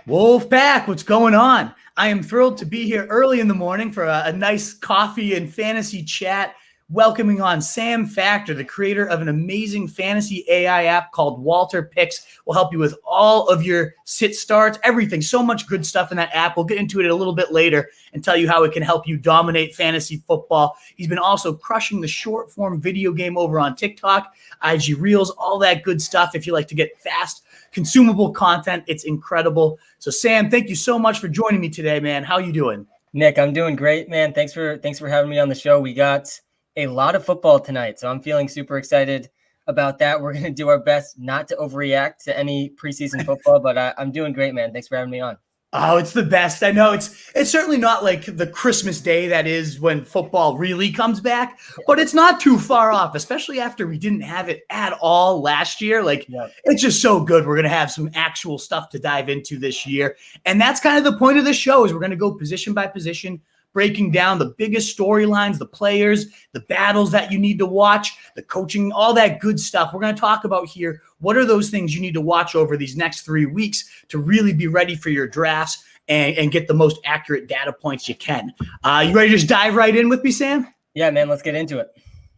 Wolfpack, what's going on? I am thrilled to be here early in the morning for a nice coffee and fantasy chat, welcoming on Sam Factor, the creator of an amazing fantasy AI app called Walter Picks. Will help you with all of your sit starts, everything. So much good stuff in that app. We'll get into it a little bit later and tell you how it can help you dominate fantasy football. He's been also crushing the short form video game over on TikTok, IG Reels, all that good stuff. If you like to get fast, consumable content, it's incredible. So Sam, thank you so much for joining me today, man. How you doing? Nick, I'm doing great, man. Thanks for having me on the show. We got a lot of football tonight, so I'm feeling super excited about that. We're going to do our best not to overreact to any preseason football, but I'm doing great, man. Thanks for having me on. Oh, it's the best. I know it's certainly not like the Christmas day that is when football really comes back, but it's not too far off, especially after we didn't have it at all last year. It's just so good. We're going to have some actual stuff to dive into this year. And that's kind of the point of the show is we're going to go position by position, breaking down the biggest storylines, the players, the battles that you need to watch, the coaching, all that good stuff. We're going to talk about here. What are those things you need to watch over these next 3 weeks to really be ready for your drafts and get the most accurate data points you can? You ready to just dive right in with me, Sam? Yeah, man, let's get into it.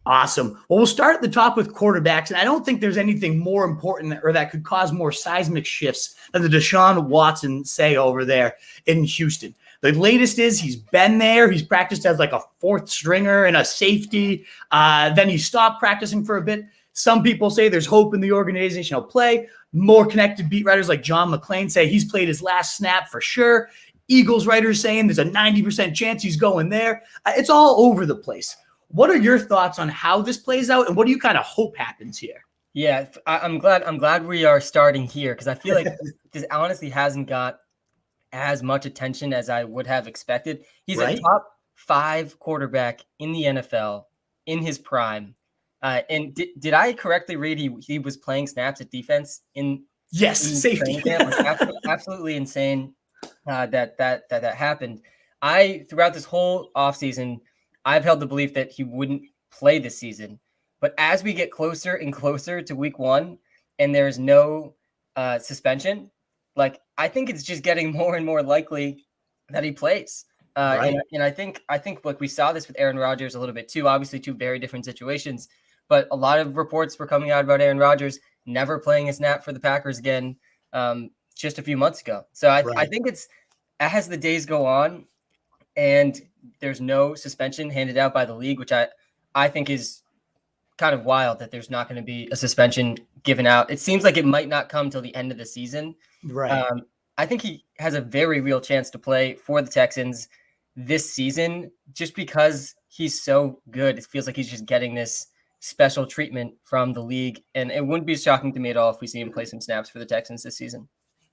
Awesome. Well, we'll start at the top with quarterbacks, and I don't think there's anything more important or that could cause more seismic shifts than the Deshaun Watson say over there in Houston. The latest is he's been there. He's practiced as like a fourth stringer and a safety. Then he stopped practicing for a bit. Some people say there's hope in the organization he'll play. More connected beat writers like John McClain say he's played his last snap for sure. Eagles writers saying there's a 90% chance he's going there. It's all over the place. What are your thoughts on how this plays out, and what do you kind of hope happens here? Yeah, I'm glad we are starting here because I feel like this honestly hasn't got as much attention as I would have expected. He's a top 5 quarterback in the NFL in his prime. And did I correctly read he was playing snaps at defense in safety camp? Absolutely insane that happened. Throughout this whole offseason, I've held the belief that he wouldn't play this season. But as we get closer and closer to week 1 and there's no suspension, I think it's just getting more and more likely that he plays. And I think like we saw this with Aaron Rodgers a little bit too, obviously 2 very different situations, but a lot of reports were coming out about Aaron Rodgers never playing a snap for the Packers again just a few months ago. So I think it's as the days go on and there's no suspension handed out by the league, which I think is kind of wild that there's not going to be a suspension given out. It seems like it might not come till the end of the season. I think he has a very real chance to play for the Texans this season just because he's so good. It feels like he's just getting this special treatment from the league. And it wouldn't be shocking to me at all if we see him play some snaps for the Texans this season.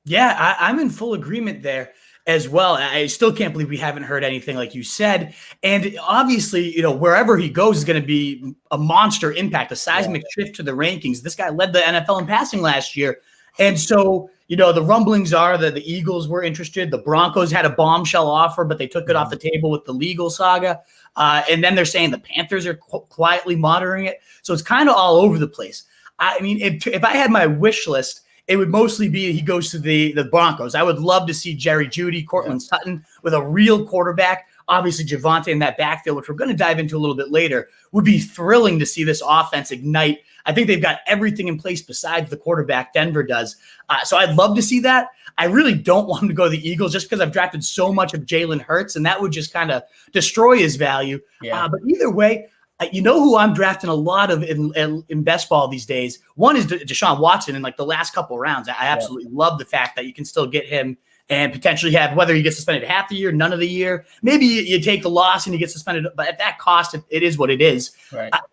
Yeah, I'm in full agreement there as well. I still can't believe we haven't heard anything like you said. And obviously, wherever he goes is going to be a monster impact, a seismic shift to the rankings. This guy led the NFL in passing last year. And so, the rumblings are that the Eagles were interested. The Broncos had a bombshell offer, but they took it off the table with the legal saga. And then they're saying the Panthers are quietly monitoring it. So it's kind of all over the place. I mean, if I had my wish list, it would mostly be he goes to the Broncos. I would love to see Jerry Jeudy, Cortland Sutton with a real quarterback. Obviously, Javonte in that backfield, which we're going to dive into a little bit later, would be thrilling to see this offense ignite. I think they've got everything in place besides the quarterback Denver does. So I'd love to see that. I really don't want him to go to the Eagles just because I've drafted so much of Jalen Hurts, and that would just kind of destroy his value. But either way, you know who I'm drafting a lot of in best ball these days? One is Deshaun Watson in the last couple of rounds. I absolutely love the fact that you can still get him and potentially have, whether you get suspended half the year, none of the year. Maybe you take the loss and you get suspended, but at that cost, it is what it is.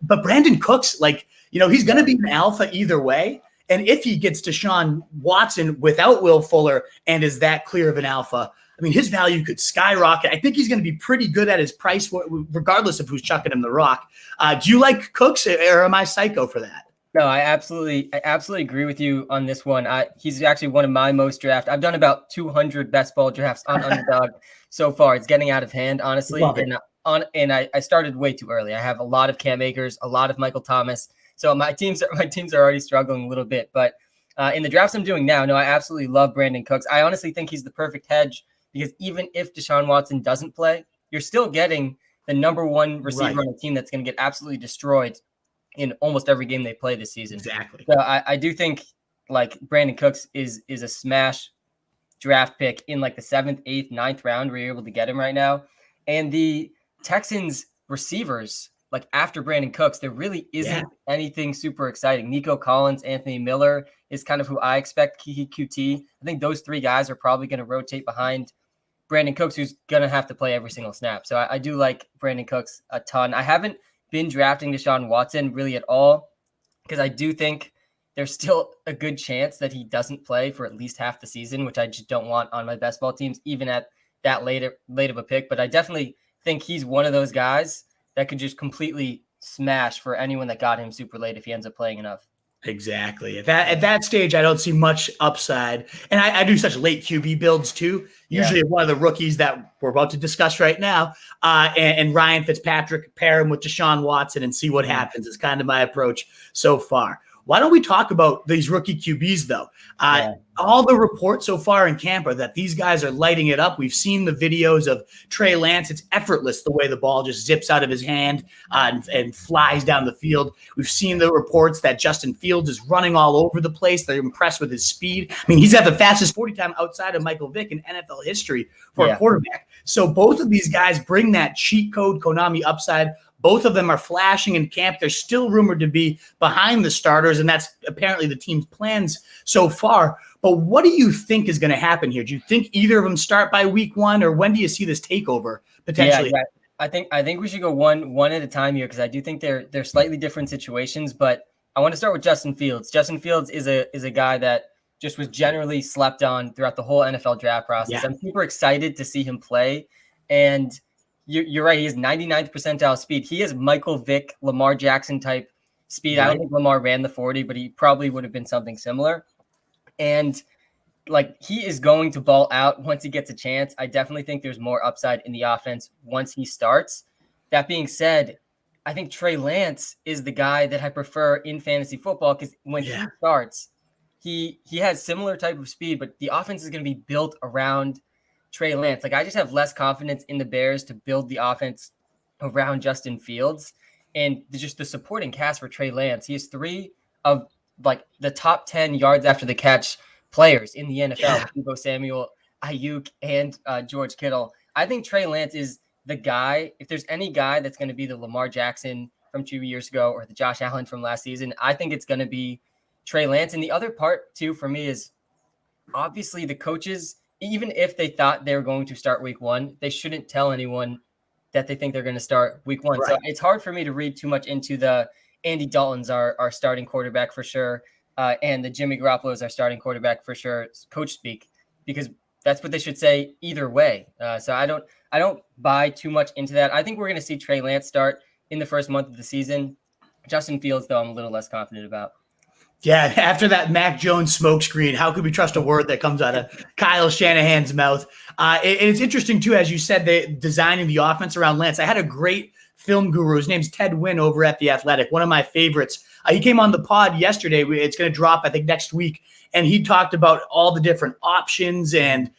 But Brandon Cooks, he's going to be an alpha either way. And if he gets Deshaun Watson without Will Fuller and is that clear of an alpha, I mean, his value could skyrocket. I think he's going to be pretty good at his price, regardless of who's chucking him the rock. Do you like Cooks, or am I psycho for that? No, I absolutely agree with you on this one. He's actually one of my most drafted. I've done about 200 best ball drafts on Underdog so far. It's getting out of hand, honestly. And I started way too early. I have a lot of Cam Akers, a lot of Michael Thomas. So my teams are already struggling a little bit. But In the drafts I'm doing now, no, I absolutely love Brandon Cooks. I honestly think he's the perfect hedge because even if Deshaun Watson doesn't play, you're still getting the number one receiver on the team that's going to get absolutely destroyed in almost every game they play this season. Exactly. So I do think like Brandon Cooks is a smash draft pick in like the 7th, 8th, 9th round where you're able to get him right now. And the Texans receivers, like after Brandon Cooks, there really isn't anything super exciting. Nico Collins, Anthony Miller is kind of who I expect Kiki QT. I think those 3 guys are probably going to rotate behind Brandon Cooks, who's going to have to play every single snap. So I do like Brandon Cooks a ton. I haven't been drafting Deshaun Watson really at all because I do think there's still a good chance that he doesn't play for at least half the season, which I just don't want on my best ball teams, even at that late of a pick. But I definitely think he's one of those guys that could just completely smash for anyone that got him super late if he ends up playing enough. Exactly. At that stage, I don't see much upside. And I do such late QB builds too. Usually one of the rookies that we're about to discuss right now, and Ryan Fitzpatrick, pair him with Deshaun Watson and see what happens is kind of my approach so far. Why don't we talk about these rookie QBs, though? All the reports so far in camp are that these guys are lighting it up. We've seen the videos of Trey Lance. It's effortless the way the ball just zips out of his hand and flies down the field. We've seen the reports that Justin Fields is running all over the place. They're impressed with his speed. I mean, he's got the fastest 40 time outside of Michael Vick in NFL history for a quarterback. So both of these guys bring that cheat code Konami upside. Both of them are flashing in camp. They're still rumored to be behind the starters, and that's apparently the team's plans so far. But what do you think is going to happen here? Do you think either of them start by week 1, or when do you see this takeover potentially? Yeah. I think we should go one at a time here because I do think they're slightly different situations. But I want to start with Justin Fields. Justin Fields is a guy that just was generally slept on throughout the whole NFL draft process. I'm super excited to see him play, and you're right. He has 99th percentile speed. He has Michael Vick, Lamar Jackson type speed. Right. I don't think Lamar ran the 40, but he probably would have been something similar. And like he is going to ball out once he gets a chance. I definitely think there's more upside in the offense once he starts. That being said, I think Trey Lance is the guy that I prefer in fantasy football because when he starts, he has similar type of speed, but the offense is going to be built around Trey Lance. Like I just have less confidence in the Bears to build the offense around Justin Fields and just the supporting cast for Trey Lance. He has 3 of like the top 10 yards after the catch players in the NFL, Deebo Samuel, Ayuk, and George Kittle. I think Trey Lance is the guy. If there's any guy that's going to be the Lamar Jackson from 2 years ago or the Josh Allen from last season, I think it's going to be Trey Lance. And the other part too for me is obviously the coaches, even if they thought they were going to start week 1, they shouldn't tell anyone that they think they're going to start week 1. Right. So it's hard for me to read too much into the Andy Dalton's our starting quarterback for sure. And the Jimmy Garoppolo's our starting quarterback for sure, coach speak, because that's what they should say either way. So I don't buy too much into that. I think we're going to see Trey Lance start in the first month of the season. Justin Fields, though, I'm a little less confident about. Yeah, after that Mac Jones smokescreen, how could we trust a word that comes out of Kyle Shanahan's mouth? It's interesting, too, as you said, they designing the offense around Lance. I had a great film guru. His name's Ted Wynn over at The Athletic, one of my favorites. He came on the pod yesterday. It's going to drop, I think, next week. And he talked about all the different options and,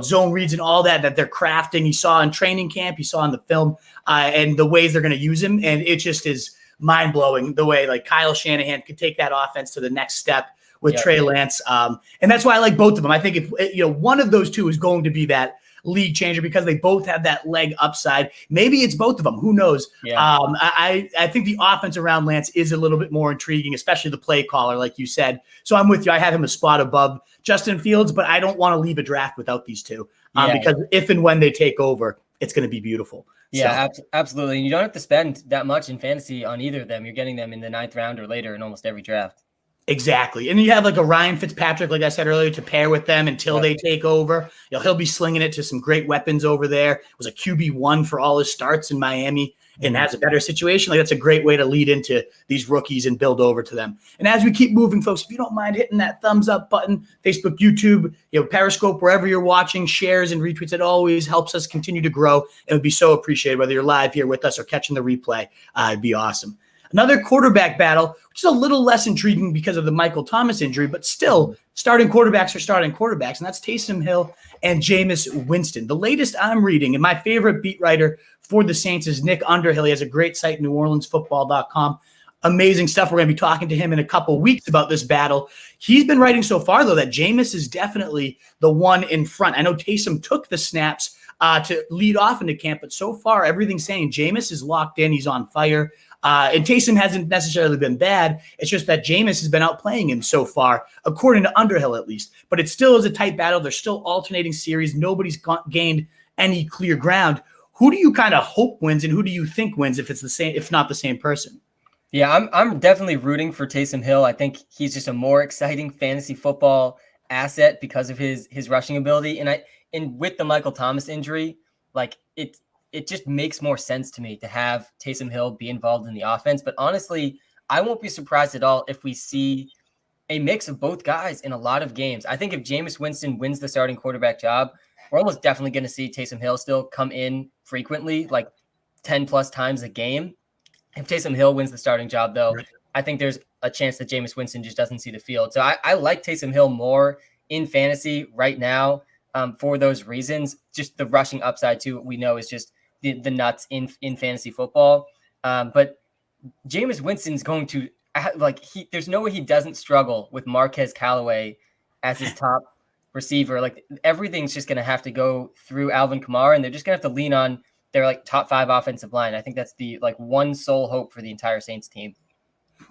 zone reads and all that they're crafting. He saw in training camp, he saw in the film, and the ways they're going to use him. And it just is mind-blowing the way like Kyle Shanahan could take that offense to the next step with Trey Lance. And that's why I like both of them. I think if one of those two is going to be that league changer because they both have that leg upside. Maybe it's both of them. Who knows? I think the offense around Lance is a little bit more intriguing, especially the play caller, like you said. So I'm with you. I have him a spot above Justin Fields, but I don't want to leave a draft without these two because if and when they take over, it's going to be beautiful. Yeah, absolutely. And you don't have to spend that much in fantasy on either of them. You're getting them in the 9th round or later in almost every draft. Exactly. And you have like a Ryan Fitzpatrick, like I said earlier, to pair with them until they take over. He'll be slinging it to some great weapons over there. Was a QB1 for all his starts in Miami and has a better situation. Like that's a great way to lead into these rookies and build over to them. And as we keep moving, folks, if you don't mind hitting that thumbs up button, Facebook, YouTube, Periscope, wherever you're watching, shares and retweets, it always helps us continue to grow. It would be so appreciated whether you're live here with us or catching the replay. It'd be awesome. Another quarterback battle, which is a little less intriguing because of the Michael Thomas injury, but still starting quarterbacks are starting quarterbacks, and that's Taysom Hill and Jameis Winston. The latest I'm reading, and my favorite beat writer for the Saints is Nick Underhill. He has a great site, NewOrleansFootball.com. Amazing stuff. We're going to be talking to him in a couple weeks about this battle. He's been writing so far, though, that Jameis is definitely the one in front. I know Taysom took the snaps to lead off into camp, but so far, everything's saying Jameis is locked in. He's on fire. And Taysom hasn't necessarily been bad. It's just that Jameis has been outplaying him so far, according to Underhill at least. But it still is a tight battle. There's still alternating series. Nobody's gained any clear ground. Who do you kind of hope wins, and who do you think wins if it's the same, if not the same person? Yeah, I'm definitely rooting for Taysom Hill. I think he's just a more exciting fantasy football asset because of his rushing ability. And with the Michael Thomas injury, like it just makes more sense to me to have Taysom Hill be involved in the offense. But honestly, I won't be surprised at all if we see a mix of both guys in a lot of games. I think if Jameis Winston wins the starting quarterback job, we're almost definitely going to see Taysom Hill still come in frequently, like 10 plus times a game. If Taysom Hill wins the starting job, though, right, I think there's a chance that Jameis Winston just doesn't see the field. So I like Taysom Hill more in fantasy right now for those reasons. Just the rushing upside, too, we know is just the nuts in fantasy football. But Jameis Winston's going to, there's no way he doesn't struggle with Marquez Callaway as his top receiver. Like, everything's just going to have to go through Alvin Kamara, and they're just going to have to lean on their top 5 offensive line. I think that's the one sole hope for the entire Saints team.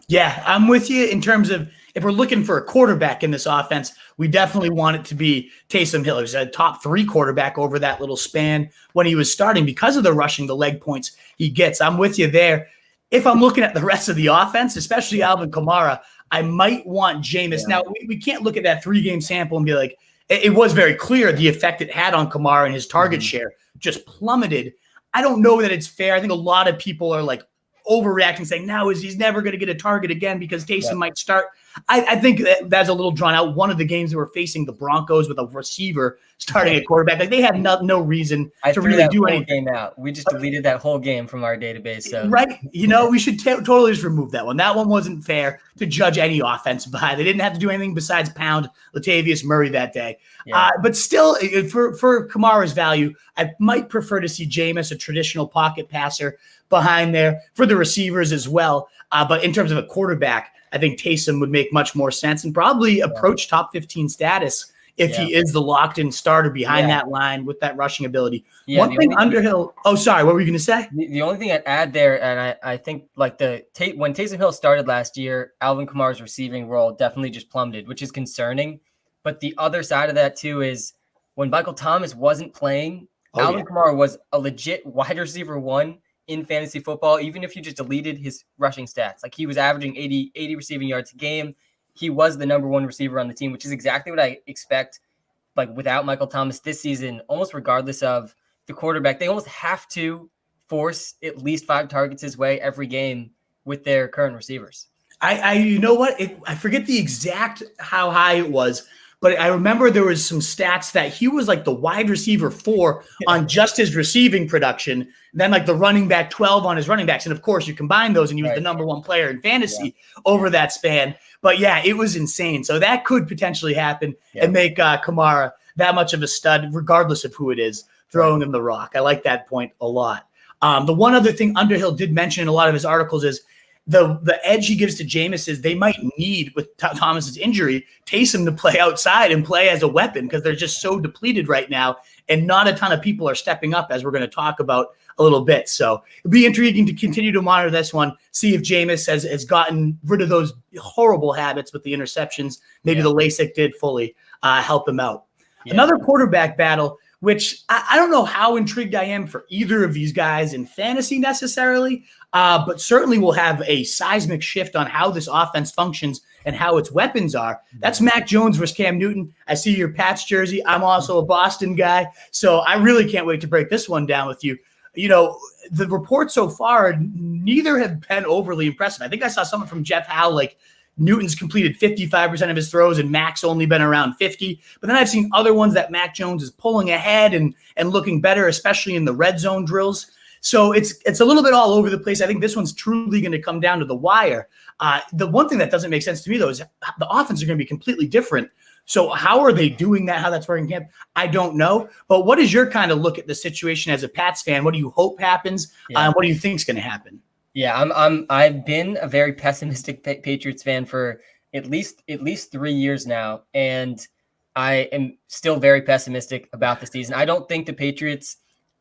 Yeah, I'm with you in terms of if we're looking for a quarterback in this offense, we definitely want it to be Taysom Hill. He's a top 3 quarterback over that little span when he was starting because of the rushing, the leg points he gets. I'm with you there. If I'm looking at the rest of the offense, especially Alvin Kamara, I might want Jameis. Yeah. Now, we can't look at that 3-game sample and be like, it was very clear the effect it had on Kamara and his target share just plummeted. I don't know that it's fair. I think a lot of people are overreacting, saying now he's never going to get a target again because Taysom might start. I think that's a little drawn out. One of the games they were facing the Broncos with a receiver starting at quarterback, they had no reason to really do anything. Game out. We just deleted that whole game from our database. So. Right. We should totally just remove that one. That one wasn't fair to judge any offense by. They didn't have to do anything besides pound Latavius Murray that day. Yeah. But still, for Kamara's value, I might prefer to see Jameis, a traditional pocket passer, behind there for the receivers as well. But in terms of a quarterback, I think Taysom would make much more sense and probably approach top 15 status if he is the locked-in starter behind that line with that rushing ability. Yeah, one thing Underhill – oh, sorry, what were you going to say? The only thing I'd add there, and I think when Taysom Hill started last year, Alvin Kamara's receiving role definitely just plummeted, which is concerning. But the other side of that, too, is when Michael Thomas wasn't playing, Alvin Kamara was a legit wide receiver 1 in fantasy football, even if you just deleted his rushing stats. He was averaging 80 receiving yards a game. He was the number 1 receiver on the team, which is exactly what I expect, without Michael Thomas this season, almost regardless of the quarterback. They almost have to force at least 5 targets his way every game with their current receivers. You know what? I forget the exact how high it was, but I remember there was some stats that he was the wide receiver 4 on just his receiving production, then the running back 12 on his running backs. And of course you combine those and he was the number 1 player in fantasy over that span. But yeah, it was insane. So that could potentially happen and make Kamara that much of a stud, regardless of who it is throwing him the rock. I like that point a lot. The one other thing Underhill did mention in a lot of his articles is the edge he gives to Jameis is they might need, with Thomas's injury, Taysom to play outside and play as a weapon because they're just so depleted right now, and not a ton of people are stepping up, as we're going to talk about a little bit. So it'll be intriguing to continue to monitor this one, see if Jameis has gotten rid of those horrible habits with the interceptions. Maybe the LASIK did fully help him out. Yeah. Another quarterback battle, which I don't know how intrigued I am for either of these guys in fantasy necessarily, but certainly will have a seismic shift on how this offense functions and how its weapons are. That's Mac Jones versus Cam Newton. I see your Pats jersey. I'm also a Boston guy, so I really can't wait to break this one down with you. The reports so far, neither have been overly impressive. I think I saw something from Jeff Howe, Newton's completed 55% of his throws and Mac's only been around 50. But then I've seen other ones that Mac Jones is pulling ahead and looking better, especially in the red zone drills. So it's a little bit all over the place. I think this one's truly going to come down to the wire. The one thing that doesn't make sense to me, though, is the offense are going to be completely different. So how are they doing that? How that's working in camp? I don't know. But what is your kind of look at the situation as a Pats fan? What do you hope happens? What do you think is going to happen? Yeah, I've been a very pessimistic Patriots fan for at least 3 years now, and I am still very pessimistic about the season. I don't think the Patriots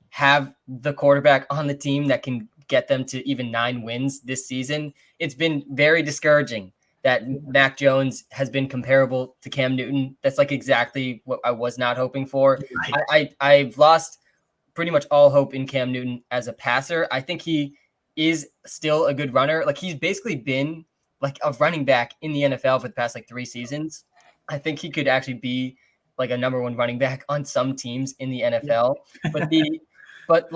have the quarterback on the team that can get them to even 9 wins this season. It's been very discouraging that Mac Jones has been comparable to Cam Newton. That's like exactly what I was not hoping for. Right. I've lost pretty much all hope in Cam Newton as a passer. I think he is still a good runner. Like, he's basically been like a running back in the NFL for the past like 3 seasons. I think he could actually be like a number 1 running back on some teams in the NFL. But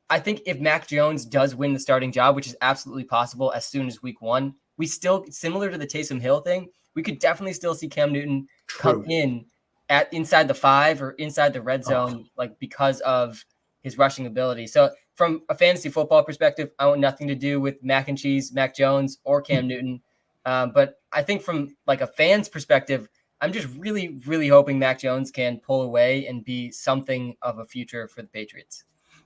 I think if Mac Jones does win the starting job, which is absolutely possible as soon as week 1, we still, similar to the Taysom Hill thing, we could definitely still see Cam Newton come in at inside the 5 or inside the red zone, like because of his rushing ability. So from a fantasy football perspective, I want nothing to do with Mac and Cheese, Mac Jones, or Cam Newton. But I think from like a fan's perspective, I'm just really, really hoping Mac Jones can pull away and be something of a future for the Patriots.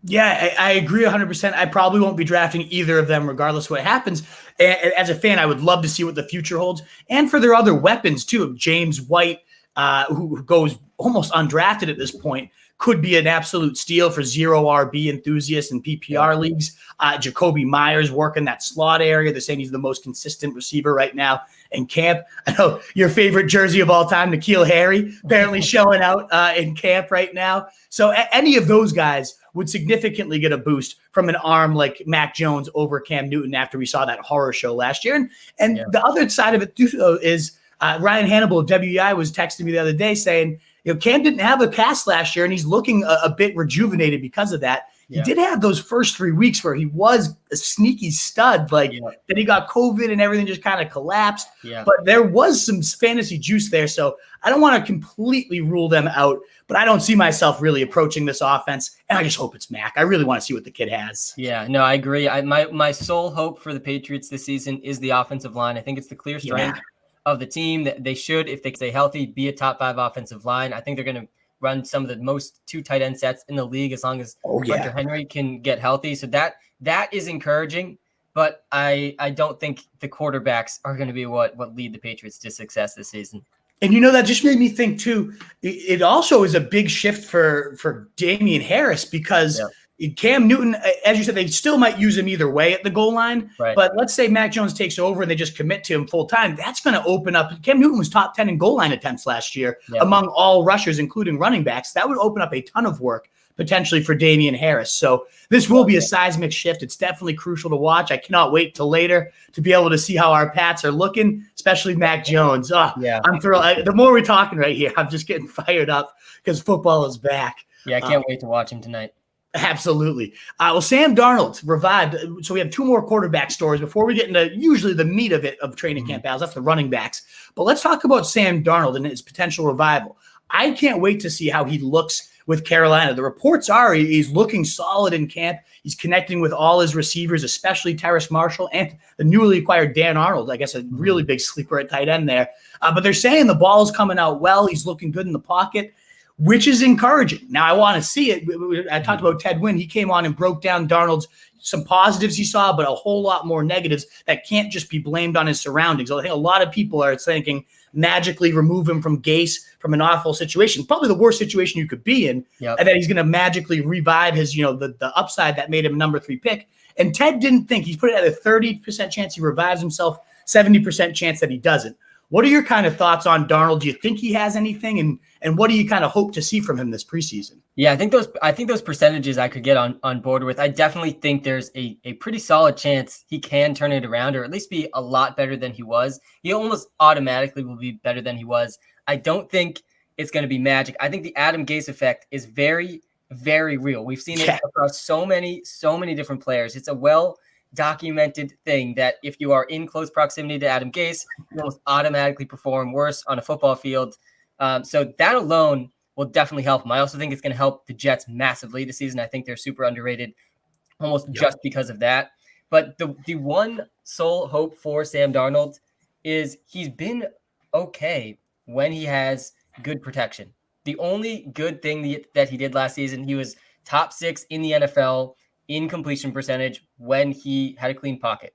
Yeah, I agree 100%. I probably won't be drafting either of them regardless of what happens. And as a fan, I would love to see what the future holds. And for their other weapons, too. James White, who goes almost undrafted at this point, could be an absolute steal for 0 RB enthusiasts and PPR leagues. Jacoby Myers working that slot area. They're saying he's the most consistent receiver right now in camp. I know your favorite jersey of all time, N'Keal Harry, apparently showing out in camp right now. So any of those guys would significantly get a boost from an arm like Mac Jones over Cam Newton after we saw that horror show last year. And the other side of it, too, is Ryan Hannibal of WEI was texting me the other day saying, Cam didn't have a cast last year, and he's looking a bit rejuvenated because of that. He did have those first 3 weeks where he was a sneaky stud. Then he got COVID and everything just kind of collapsed. But there was some fantasy juice there. So I don't want to completely rule them out, but I don't see myself really approaching this offense. And I just hope it's Mac. I really want to see what the kid has. Yeah, no, I agree. My sole hope for the Patriots this season is the offensive line. I think it's the clear strength of the team that they should, if they stay healthy, be a top 5 offensive line. I think they're going to run some of the most 2 tight end sets in the league as long as Hunter Henry can get healthy. So that is encouraging, but I don't think the quarterbacks are going to be what lead the Patriots to success this season. And that just made me think too, it also is a big shift for Damian Harris because Cam Newton, as you said, they still might use him either way at the goal line. Right. But let's say Mac Jones takes over and they just commit to him full time. That's going to open up. Cam Newton was top 10 in goal line attempts last year among all rushers, including running backs. That would open up a ton of work potentially for Damian Harris. So this will be a seismic shift. It's definitely crucial to watch. I cannot wait till later to be able to see how our Pats are looking, especially Mac Jones. I'm thrilled. The more we're talking right here, I'm just getting fired up because football is back. Yeah, I can't wait to watch him tonight. Absolutely. Well, Sam Darnold revived. So we have 2 more quarterback stories before we get into usually the meat of it of training camp battles. That's the running backs. But let's talk about Sam Darnold and his potential revival. I can't wait to see how he looks with Carolina. The reports are he's looking solid in camp. He's connecting with all his receivers, especially Terrace Marshall and the newly acquired Dan Arnold. I guess a really big sleeper at tight end there. But they're saying the ball is coming out well. He's looking good in the pocket, which is encouraging. Now, I want to see it. I talked about Ted Wynn. He came on and broke down Darnold's some positives he saw, but a whole lot more negatives that can't just be blamed on his surroundings. I think a lot of people are thinking magically remove him from Gase from an awful situation, probably the worst situation you could be in, and that he's going to magically revive his, the upside that made him a number 3 pick. And Ted didn't think. He's put it at a 30% chance he revives himself, 70% chance that he doesn't. What are your kind of thoughts on Darnold? Do you think he has anything, and what do you kind of hope to see from him this preseason? Yeah, I think those percentages I could get on board with. I definitely think there's a pretty solid chance he can turn it around, or at least be a lot better than he was. He almost automatically will be better than he was. I don't think it's going to be magic. I think the Adam Gase effect is very, very real. We've seen it across so many different players. It's a well-documented thing that if you are in close proximity to Adam Gase, you almost automatically perform worse on a football field. So that alone will definitely help him. I also think it's going to help the Jets massively this season. I think they're super underrated almost just because of that. But the one sole hope for Sam Darnold is he's been okay when he has good protection. The only good thing that he did last season, he was top 6 in the NFL in completion percentage when he had a clean pocket.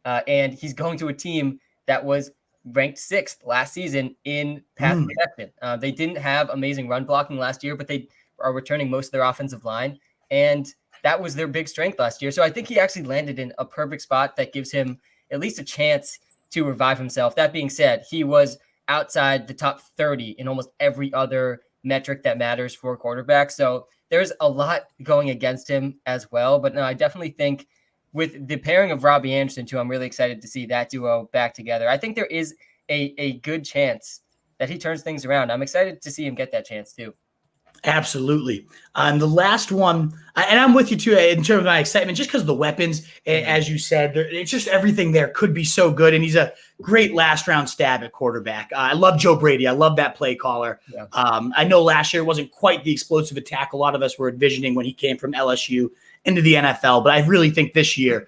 And he's going to a team that was ranked 6th last season in pass protection. They didn't have amazing run blocking last year, but they are returning most of their offensive line. And that was their big strength last year. So I think he actually landed in a perfect spot that gives him at least a chance to revive himself. That being said, he was outside the top 30 in almost every other metric that matters for a quarterback. So there's a lot going against him as well. But no, I definitely think with the pairing of Robbie Anderson too, I'm really excited to see that duo back together. I think there is a good chance that he turns things around. I'm excited to see him get that chance too. Absolutely. The last one, and I'm with you too in terms of my excitement, just because of the weapons, as you said, it's just everything there could be so good. And he's a great last round stab at quarterback. I love Joe Brady. I love that play caller. Yeah. I know last year wasn't quite the explosive attack a lot of us were envisioning when he came from LSU into the NFL. But I really think this year,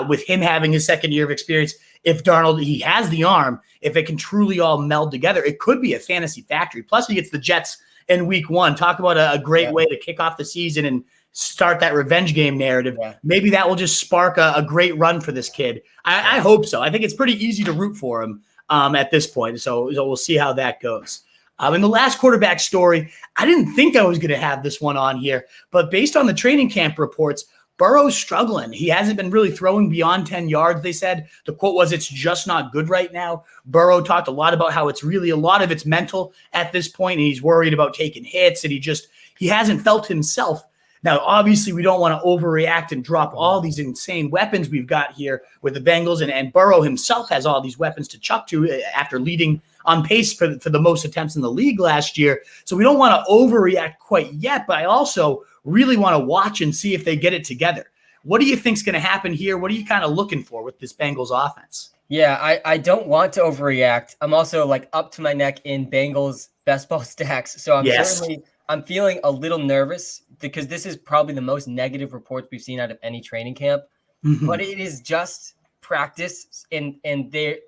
with him having his second year of experience, if Darnold, he has the arm, if it can truly all meld together, it could be a fantasy factory. Plus he gets the Jets in week 1. Talk about a great way to kick off the season and start that revenge game narrative. Yeah. Maybe that will just spark a great run for this kid. I hope so. I think it's pretty easy to root for him at this point. So we'll see how that goes. In the last quarterback story, I didn't think I was going to have this one on here, but based on the training camp reports, Burrow's struggling. He hasn't been really throwing beyond 10 yards, they said. The quote was, "It's just not good right now." Burrow talked a lot about how it's really a lot of it's mental at this point, and he's worried about taking hits, and he hasn't felt himself. Now, obviously, we don't want to overreact and drop all these insane weapons we've got here with the Bengals, and Burrow himself has all these weapons to chuck to after leading on pace for the most attempts in the league last year. So we don't want to overreact quite yet, but I also really want to watch and see if they get it together. What do you think is going to happen here? What are you kind of looking for with this Bengals offense? Yeah, I don't want to overreact. I'm also like up to my neck in Bengals best ball stacks. So I'm feeling a little nervous because this is probably the most negative reports we've seen out of any training camp. Mm-hmm. But it is just practice. And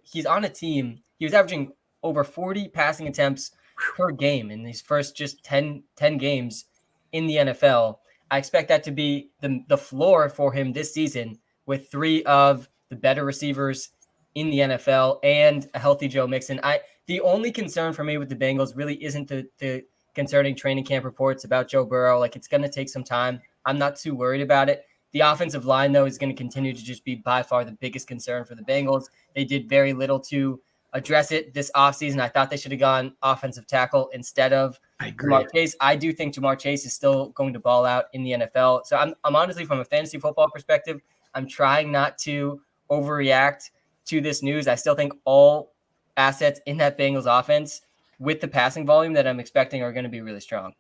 he's on a team. He was averaging over 40 passing attempts per game in these first just 10 games in the NFL. I expect that to be the floor for him this season with 3 of the better receivers in the NFL and a healthy Joe Mixon. The only concern for me with the Bengals really isn't the concerning training camp reports about Joe Burrow. Like, it's going to take some time. I'm not too worried about it. The offensive line, though, is going to continue to just be by far the biggest concern for the Bengals. They did very little to address it this offseason. I thought they should have gone offensive tackle instead of Ja'Marr Chase. I do think Ja'Marr Chase is still going to ball out in the NFL. So I'm honestly, from a fantasy football perspective, I'm trying not to overreact to this news. I still think all assets in that Bengals offense with the passing volume that I'm expecting are going to be really strong.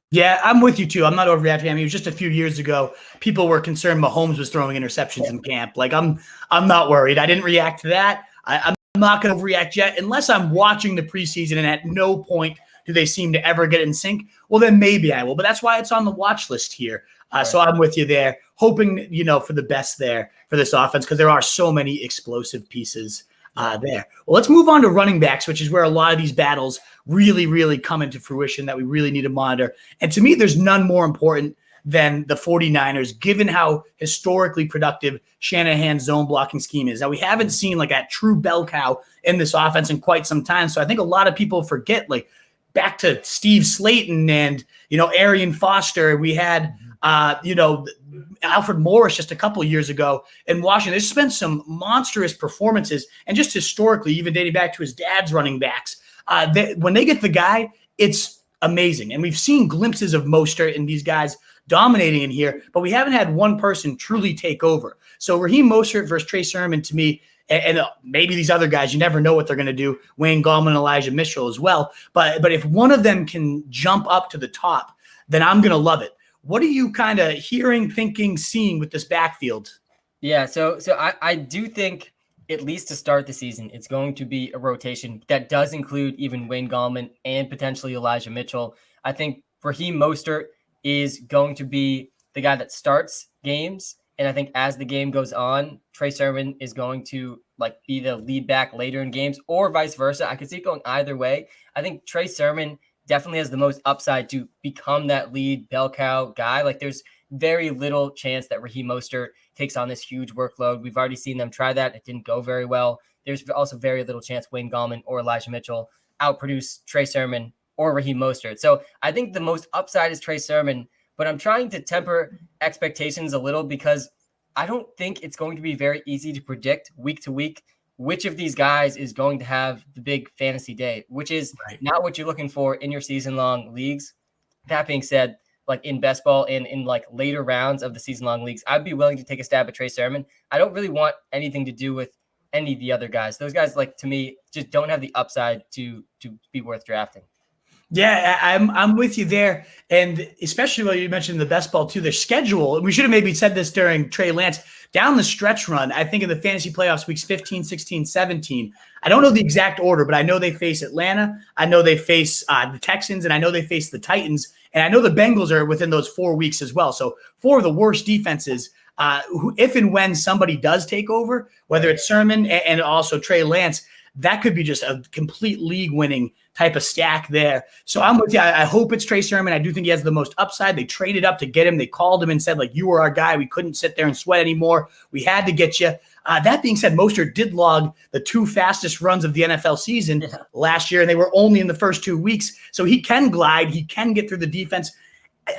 Yeah, I'm with you too. I'm not overreacting. I mean, it was just a few years ago, people were concerned Mahomes was throwing interceptions in camp. Like, I'm not worried. I didn't react to that. I'm not going to overreact yet unless I'm watching the preseason and at no point do they seem to ever get in sync. Well, then maybe I will. But that's why it's on the watch list here. So I'm with you there, hoping, for the best there for this offense because there are so many explosive pieces there. Well, let's move on to running backs, which is where a lot of these battles really, really come into fruition that we really need to monitor. And to me, there's none more important than the 49ers, given how historically productive Shanahan's zone blocking scheme is. Now, we haven't seen like a true bell cow in this offense in quite some time. So I think a lot of people forget, like, back to Steve Slayton and, Arian Foster. We had, Alfred Morris just a couple of years ago in Washington. There's been some monstrous performances, and just historically, even dating back to his dad's running backs, when they get the guy, it's amazing. And we've seen glimpses of Mostert and these guys dominating in here, but we haven't had one person truly take over. So Raheem Mostert versus Trey Sermon, to me, and maybe these other guys, you never know what they're going to do, Wayne Gallman and Elijah Mitchell as well. But if one of them can jump up to the top, then I'm going to love it. What are you kind of hearing, thinking, seeing with this backfield? Yeah, so I do think, at least to start the season, it's going to be a rotation that does include even Wayne Gallman and potentially Elijah Mitchell. I think Raheem Mostert is going to be the guy that starts games, And I think as the game goes on, Trey Sermon is going to be the lead back later in games, or vice versa. I could see it going either way. I think Trey Sermon definitely has the most upside to become that lead bell cow guy. There's very little chance that Raheem Mostert takes on this huge workload. We've already seen them try that. It didn't go very well. There's also very little chance Wayne Gallman or Elijah Mitchell outproduce Trey Sermon or Raheem Mostert. So I think the most upside is Trey Sermon, but I'm trying to temper expectations a little because I don't think it's going to be very easy to predict week to week which of these guys is going to have the big fantasy day, which is not what you're looking for in your season-long leagues. That being said, in best ball and in later rounds of the season-long leagues, I'd be willing to take a stab at Trey Sermon. I don't really want anything to do with any of the other guys. Those guys, to me, just don't have the upside to be worth drafting. Yeah, I'm with you there. And especially when you mentioned the best ball too, their schedule, and we should have maybe said this during Trey Lance, down the stretch run, I think in the fantasy playoffs weeks 15, 16, 17, I don't know the exact order, but I know they face Atlanta, I know they face the Texans, and I know they face the Titans, and I know the Bengals are within those 4 weeks as well. So 4 of the worst defenses, if and when somebody does take over, whether it's Sermon and also Trey Lance, that could be just a complete league-winning type of stack there. So I'm with you. I hope it's Trey Sermon. I do think he has the most upside. They traded up to get him. They called him and said, you were our guy. We couldn't sit there and sweat anymore. We had to get you. That being said, Mostert did log the 2 fastest runs of the NFL season last year, and they were only in the first 2 weeks. So he can glide. He can get through the defense.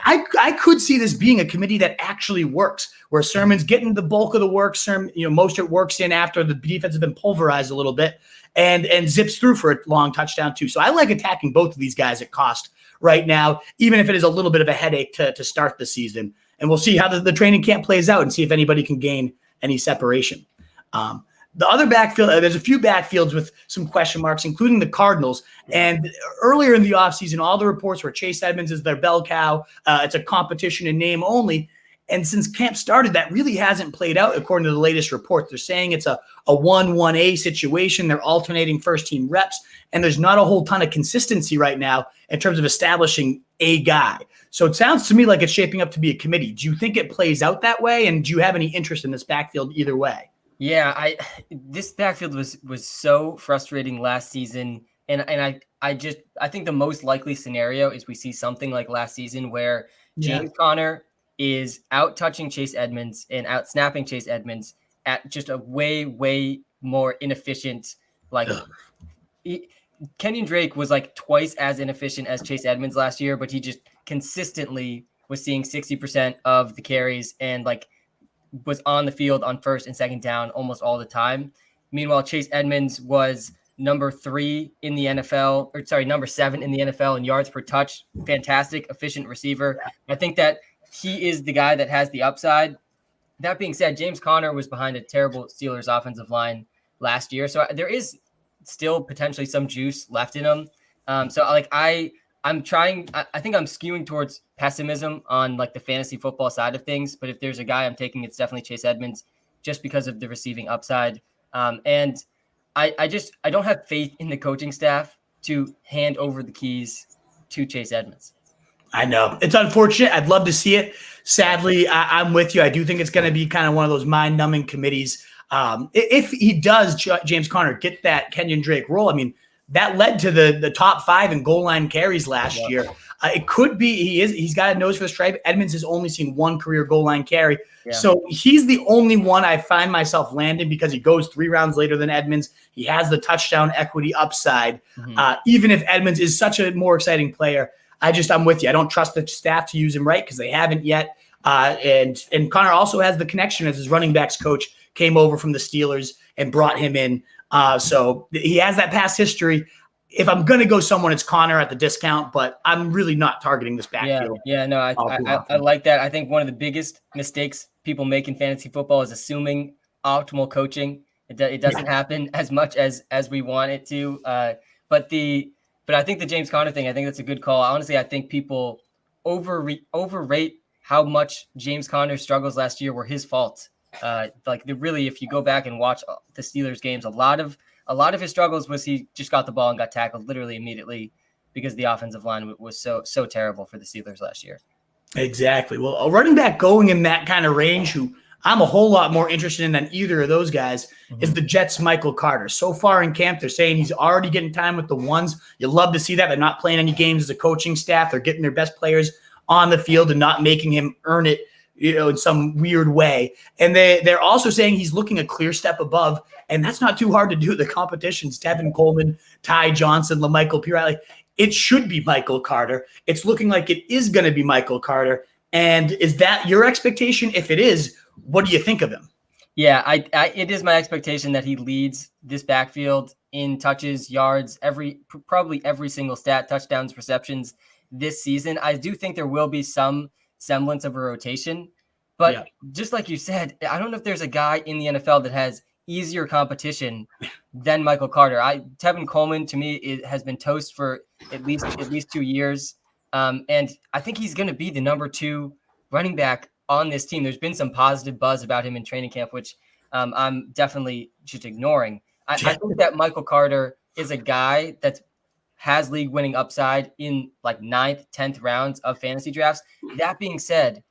I could see this being a committee that actually works, where Sermon's getting the bulk of the work. Mostert works in after the defense has been pulverized a little bit and zips through for a long touchdown too. So I like attacking both of these guys at cost right now, even if it is a little bit of a headache to start the season. And we'll see how the training camp plays out and see if anybody can gain any separation. The other backfield, there's a few backfields with some question marks, including the Cardinals. And earlier in the offseason, all the reports were Chase Edmonds is their bell cow. It's a competition in name only. And since camp started, that really hasn't played out according to the latest reports. They're saying it's a 1-1A situation. They're alternating first-team reps, and there's not a whole ton of consistency right now in terms of establishing a guy. So it sounds to me like it's shaping up to be a committee. Do you think it plays out that way, and do you have any interest in this backfield either way? Yeah, this backfield was so frustrating last season, and I think the most likely scenario is we see something like last season where James Conner is out touching Chase Edmonds and out snapping Chase Edmonds at just a way more inefficient. Kenyon Drake was twice as inefficient as Chase Edmonds last year, but he just consistently was seeing 60% of the carries and was on the field on first and second down almost all the time. Meanwhile, Chase Edmonds was number 7 in the NFL in yards per touch. Fantastic, efficient receiver. I think that he is the guy that has the upside. That being said, James Conner was behind a terrible Steelers offensive line last year. So there is still potentially some juice left in him. I'm trying, I think I'm skewing towards pessimism on the fantasy football side of things, but if there's a guy I'm taking, it's definitely Chase Edmonds just because of the receiving upside. And I don't have faith in the coaching staff to hand over the keys to Chase Edmonds. I know it's unfortunate. I'd love to see it. Sadly, I'm with you. I do think it's going to be kind of one of those mind-numbing committees. If he does, James Conner, get that Kenyon Drake role, that led to the top 5 in goal line carries last year. It could be he's got a nose for the stripe. Edmonds has only seen 1 career goal line carry. Yeah. So he's the only one I find myself landing because he goes 3 rounds later than Edmonds. He has the touchdown equity upside. Even if Edmonds is such a more exciting player, I'm with you. I don't trust the staff to use him right because they haven't yet. And Connor also has the connection as his running backs coach came over from the Steelers and brought him in. So he has that past history. If I'm going to go someone, it's Connor at the discount, but I'm really not targeting this backfield. Yeah, no, I like that. I think one of the biggest mistakes people make in fantasy football is assuming optimal coaching. It doesn't happen as much as we want it to. But I think the James Conner thing, I think that's a good call. Honestly, I think people overrate how much James Conner's struggles last year were his fault. Really, if you go back and watch the Steelers games, a lot of his struggles was he just got the ball and got tackled literally immediately because the offensive line was so terrible for the Steelers last year. Exactly. Well, a running back going in that kind of range who I'm a whole lot more interested in than either of those guys is the Jets' Michael Carter. So far in camp, they're saying he's already getting time with the ones. You love to see that. They're not playing any games as a coaching staff. They're getting their best players on the field and not making him earn it, in some weird way. And they're also saying he's looking a clear step above, and that's not too hard to do. The competition's Tevin Coleman, Ty Johnson, LaMichael P. Riley. It should be Michael Carter. It's looking like it is going to be Michael Carter. And is that your expectation? If it is, what do you think of him? Yeah, it is my expectation that he leads this backfield in touches, yards, probably every single stat, touchdowns, receptions this season. I do think there will be some semblance of a rotation, but just like you said, I don't know if there's a guy in the NFL that has easier competition than Michael Carter. Tevin Coleman to me has been toast for at least 2 years, and I think he's going to be the number 2 running back on this team. There's been some positive buzz about him in training camp, which I'm definitely just ignoring. I think that Michael Carter is a guy that has league winning upside in like 9th, 10th rounds of fantasy drafts. That being said,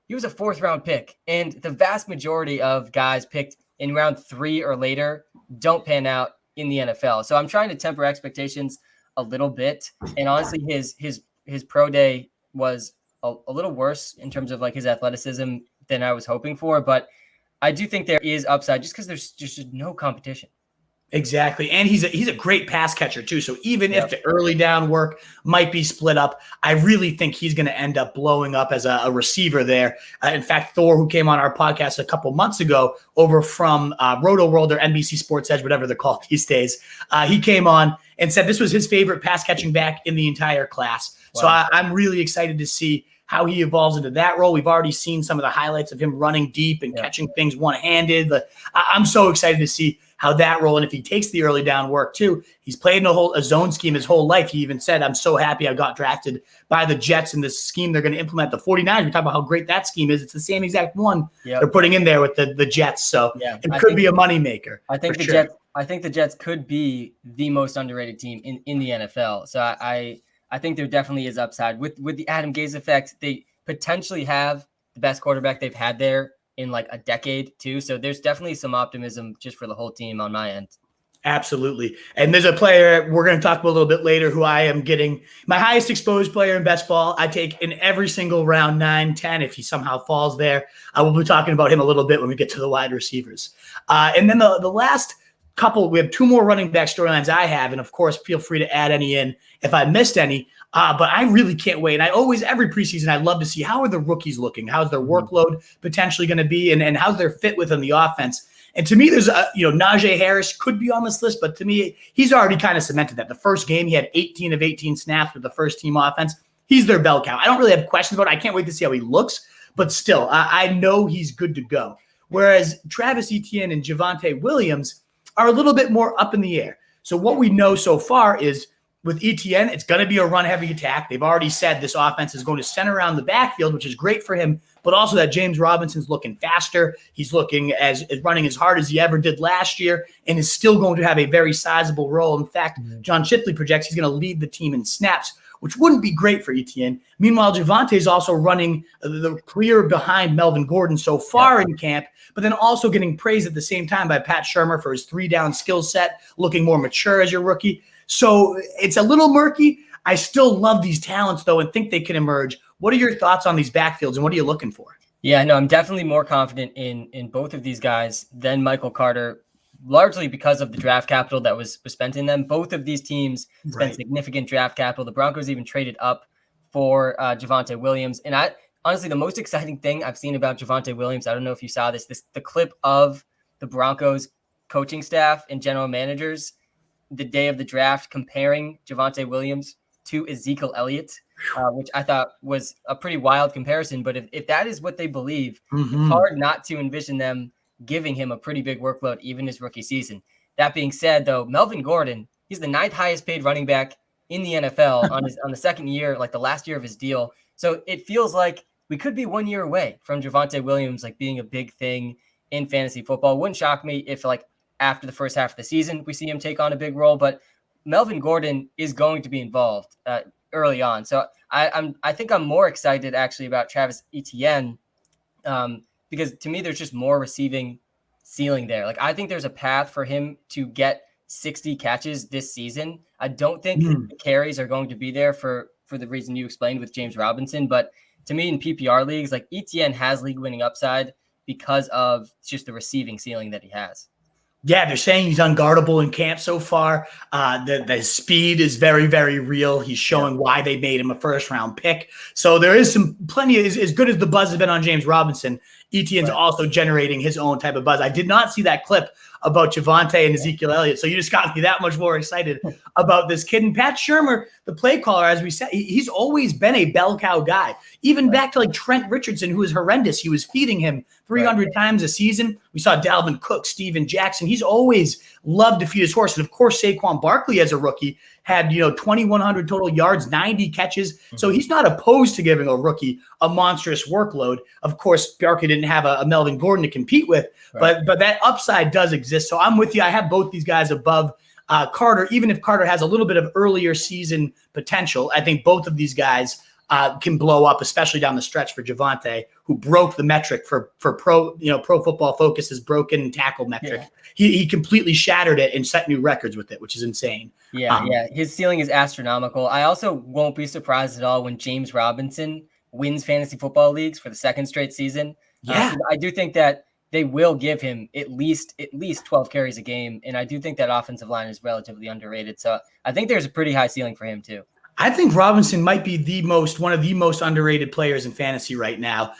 he was a 4th round pick, and the vast majority of guys picked in round 3 or later don't pan out in the NFL. So I'm trying to temper expectations a little bit. And honestly, his pro day was a little worse in terms of like his athleticism than I was hoping for, but I do think there is upside just because there's just no competition. Exactly. And he's a great pass catcher too. So even if the early down work might be split up, I really think he's going to end up blowing up as a receiver there. In fact, Thor, who came on our podcast a couple months ago over from Roto World or NBC Sports Edge, whatever they're called these days, he came on and said this was his favorite pass catching back in the entire class. Wow. So I'm really excited to see how he evolves into that role. We've already seen some of the highlights of him running deep and catching things one-handed. I'm so excited to see how that role, and if he takes the early down work too, he's played in a zone scheme his whole life. He even said, I'm so happy I got drafted by the Jets in this scheme they're going to implement. The 49ers, we talk about how great that scheme is. It's the same exact one they're putting in there with the Jets. So it could be a moneymaker. I think the Jets could be the most underrated team in the NFL. So I think there definitely is upside with the Adam Gase effect. They potentially have the best quarterback they've had there in like a decade too. So there's definitely some optimism just for the whole team on my end. Absolutely. And there's a player we're going to talk about a little bit later who I am getting my highest exposed player in best ball. I take in every single round 9, 10. If he somehow falls there, I will be talking about him a little bit when we get to the wide receivers. And then the last couple, we have 2 more running back storylines I have. And of course, feel free to add any in if I missed any. But I really can't wait. And every preseason, I love to see how are the rookies looking? How's their workload potentially going to be? And how's their fit within the offense? And to me, there's Najee Harris could be on this list, but to me, he's already kind of cemented that. The first game, he had 18 of 18 snaps with the first team offense. He's their bell cow. I don't really have questions about it. I can't wait to see how he looks, but still, I know he's good to go. Whereas Travis Etienne and Javonte Williams are a little bit more up in the air. So what we know so far is with Etienne, it's going to be a run-heavy attack. They've already said this offense is going to center around the backfield, which is great for him, but also that James Robinson's looking faster. He's looking as running as hard as he ever did last year and is still going to have a very sizable role. In fact, John Shipley projects he's going to lead the team in snaps, which wouldn't be great for Etienne. Meanwhile, Javonte is also running the clear behind Melvin Gordon so far in camp, but then also getting praised at the same time by Pat Shurmur for his 3-down skill set, looking more mature as your rookie. So it's a little murky. I still love these talents, though, and think they can emerge. What are your thoughts on these backfields, and what are you looking for? Yeah, no, I'm definitely more confident in both of these guys than Michael Carter, largely because of the draft capital that was spent in them. Both of these teams spent significant draft capital. The Broncos even traded up for Javonte Williams. And honestly, the most exciting thing I've seen about Javonte Williams, I don't know if you saw the clip of the Broncos coaching staff and general managers the day of the draft comparing Javonte Williams to Ezekiel Elliott, which I thought was a pretty wild comparison. But if that is what they believe, it's hard not to envision them giving him a pretty big workload, even his rookie season. That being said, though, Melvin Gordon, he's the 9th highest paid running back in the NFL on the second year, like the last year of his deal. So it feels like we could be 1 year away from Javonte Williams, like being a big thing in fantasy football. It wouldn't shock me if like after the first half of the season, we see him take on a big role, but Melvin Gordon is going to be involved early on. So I think I'm more excited actually about Travis Etienne because to me, there's just more receiving ceiling there. Like, I think there's a path for him to get 60 catches this season. I don't think the carries are going to be there for the reason you explained with James Robinson. But to me, in PPR leagues, like Etienne has league winning upside because of just the receiving ceiling that he has. Yeah, they're saying he's unguardable in camp so far. The speed is very, very real. He's showing why they made him a first-round pick. So there is plenty of, as good as the buzz has been on James Robinson, Etienne's also generating his own type of buzz. I did not see that clip about Javonte and Ezekiel Elliott, so you just got me that much more excited about this kid. And Pat Shurmur, the play caller, as we said, he's always been a bell cow guy. Even back to like Trent Richardson, who was horrendous. He was feeding him 300 times a season. We saw Dalvin Cook, Steven Jackson. He's always loved to feed his horse. And of course, Saquon Barkley as a rookie had 2,100 total yards, 90 catches. So he's not opposed to giving a rookie a monstrous workload. Of course, Barkley didn't have a Melvin Gordon to compete with, but that upside does exist. So I'm with you. I have both these guys above Carter, even if Carter has a little bit of earlier season potential. I think both of these guys can blow up, especially down the stretch for Javonte, who broke the metric for Pro Football Focus's broken tackle metric. He completely shattered it and set new records with it, which is insane. His ceiling is astronomical. I also won't be surprised at all when James Robinson wins fantasy football leagues for the second straight season. I do think that they will give him at least 12 carries a game, and I do think that offensive line is relatively underrated. So I think there's a pretty high ceiling for him too. I think Robinson might be one of the most underrated players in fantasy right now,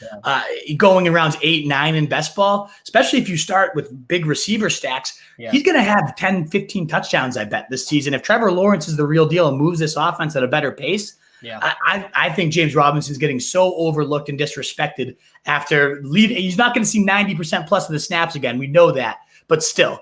going around 8, 9 in best ball, especially if you start with big receiver stacks. He's going to have 10, 15 touchdowns, I bet, this season. If Trevor Lawrence is the real deal and moves this offense at a better pace, I think James Robinson's getting so overlooked and disrespected after leading. He's not going to see 90% plus of the snaps again. We know that, but still.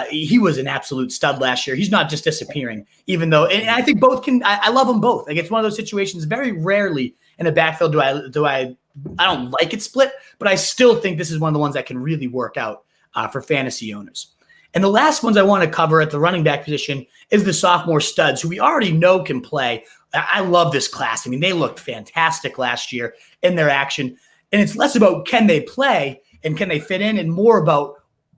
He was an absolute stud last year. He's not just disappearing, even though, and I think both can, I love them both. Like, it's one of those situations, very rarely in a backfield I don't like it split, but I still think this is one of the ones that can really work out for fantasy owners. And the last ones I want to cover at the running back position is the sophomore studs, who we already know can play. I love this class. I mean, they looked fantastic last year in their action. And it's less about can they play and can they fit in, and more about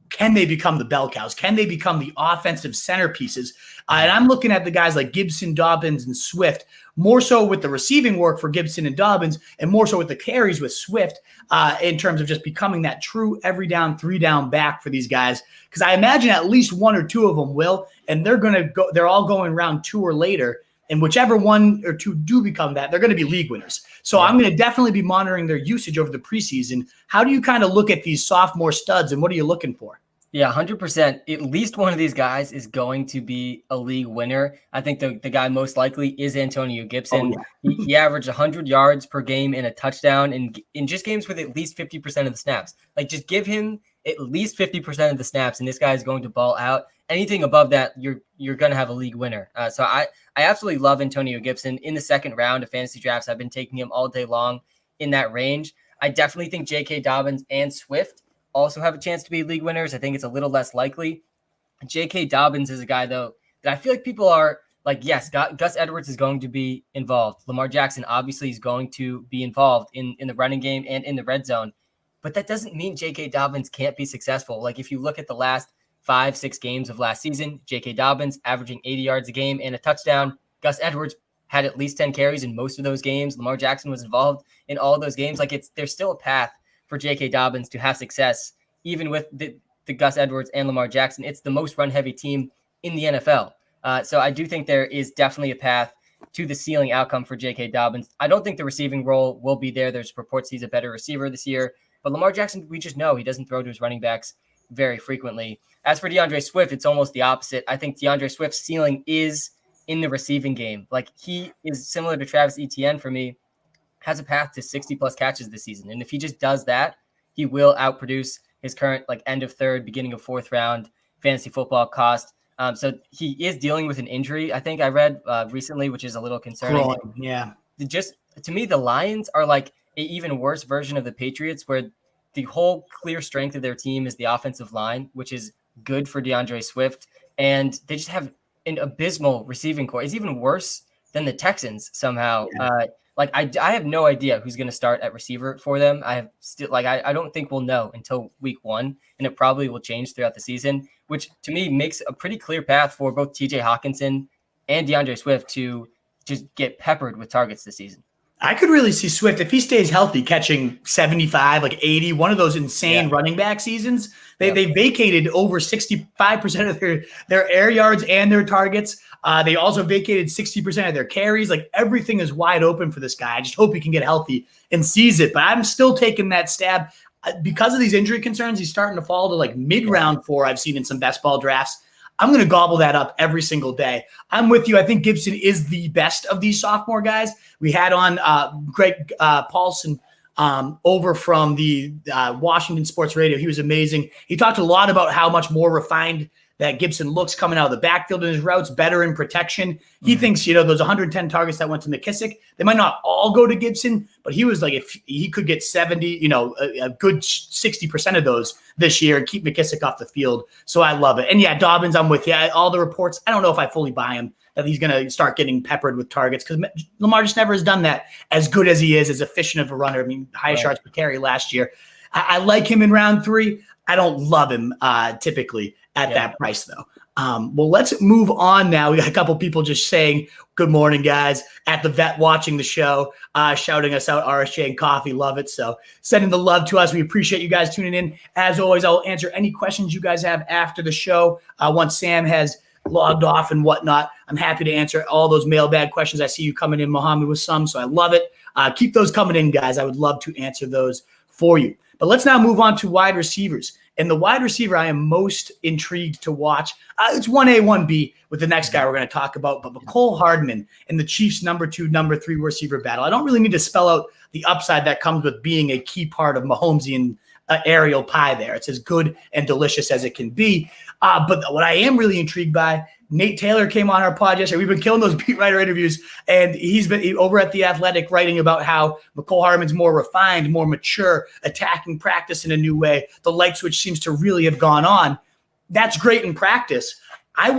can they become the bell cows? Can they become the offensive centerpieces? And I'm looking at the guys like Gibson, Dobbins, and Swift, more so with the receiving work for Gibson and Dobbins, and more so with the carries with Swift, in terms of just becoming that true every down, 3-down back for these guys. Because I imagine at least one or two of them will, and they're all going round 2 or later. And whichever one or two do become that, they're going to be league winners. So I'm going to definitely be monitoring their usage over the preseason. How do you kind of look at these sophomore studs, and what are you looking for? Yeah, 100%. At least one of these guys is going to be a league winner. I think the guy most likely is Antonio Gibson. He averaged 100 yards per game and a touchdown in just games with at least 50% of the snaps. Like, just give him at least 50% of the snaps, and this guy is going to ball out. Anything above that, you're going to have a league winner. So I absolutely love Antonio Gibson. In the second round of fantasy drafts, I've been taking him all day long in that range. I definitely think J.K. Dobbins and Swift also have a chance to be league winners. I think it's a little less likely. J.K. Dobbins is a guy, though, that I feel like people are like, yes, Gus Edwards is going to be involved. Lamar Jackson obviously is going to be involved in the running game and in the red zone. But that doesn't mean J.K. Dobbins can't be successful. Like, if you look at the last 5-6 games of last season, J.K. Dobbins averaging 80 yards a game and a touchdown. Gus Edwards had at least 10 carries in most of those games. Lamar Jackson was involved in all of those games. Like, there's still a path for J.K. Dobbins to have success, even with the Gus Edwards and Lamar Jackson. It's the most run-heavy team in the NFL. So I do think there is definitely a path to the ceiling outcome for J.K. Dobbins. I don't think the receiving role will be there. There's reports he's a better receiver this year. But Lamar Jackson, we just know he doesn't throw to his running backs very frequently. As for Deandre Swift, it's almost the opposite. I think Deandre Swift's ceiling is in the receiving game. Like, he is similar to Travis Etienne for me, has a path to 60-plus catches this season. And if he just does that, he will outproduce his current end of third, beginning of fourth round fantasy football cost. So he is dealing with an injury, I think I read recently, which is a little concerning. Yeah. Just to me, the Lions are like an even worse version of the Patriots, where the whole clear strength of their team is the offensive line, which is good for DeAndre Swift. And they just have an abysmal receiving core. It's even worse than the Texans somehow. Like I have no idea who's going to start at receiver for them. I don't think we'll know until week 1, and it probably will change throughout the season, which to me makes a pretty clear path for both TJ Hawkinson and DeAndre Swift to just get peppered with targets this season. I could really see Swift, if he stays healthy, catching 75, like 80, one of those insane running back seasons. They vacated over 65% of their air yards and their targets. They also vacated 60% of their carries. Like, everything is wide open for this guy. I just hope he can get healthy and seize it. But I'm still taking that stab. Because of these injury concerns, he's starting to fall to like mid-round 4, I've seen in some best ball drafts. I'm going to gobble that up every single day. I'm with you. I think Gibson is the best of these sophomore guys. We had on Greg Paulson over from the Washington Sports Radio. He was amazing. He talked a lot about how much more refined that Gibson looks coming out of the backfield in his routes, better in protection. He thinks, those 110 targets that went to McKissick, they might not all go to Gibson, but he was like, if he could get 70, a good 60% of those this year and keep McKissick off the field. So I love it. And yeah, Dobbins, I'm with you. All the reports, I don't know if I fully buy him that he's going to start getting peppered with targets, because Lamar just never has done that as good as he is, as efficient of a runner. I mean, highest yards per carry last year. I like him in round 3. I don't love him typically at that price, though. Well, let's move on now. We got a couple people just saying, good morning, guys, at the vet watching the show, shouting us out, RSJ and Coffee. Love it. So sending the love to us. We appreciate you guys tuning in. As always, I'll answer any questions you guys have after the show. Once Sam has logged off and whatnot, I'm happy to answer all those mailbag questions. I see you coming in, Mohammed, with some, so I love it. Keep those coming in, guys. I would love to answer those for you. But let's now move on to wide receivers. And the wide receiver I am most intrigued to watch, it's 1A, 1B with the next guy we're going to talk about, but Mecole Hardman in the Chiefs' number 2, number 3 receiver battle. I don't really need to spell out the upside that comes with being a key part of Mahomesian aerial pie there. It's as good and delicious as it can be. But what I am really intrigued by, Nate Taylor came on our pod yesterday. We've been killing those beat writer interviews, and he's been over at The Athletic writing about how Mecole Hardman's more refined, more mature, attacking practice in a new way. The light switch seems to really have gone on. That's great in practice. I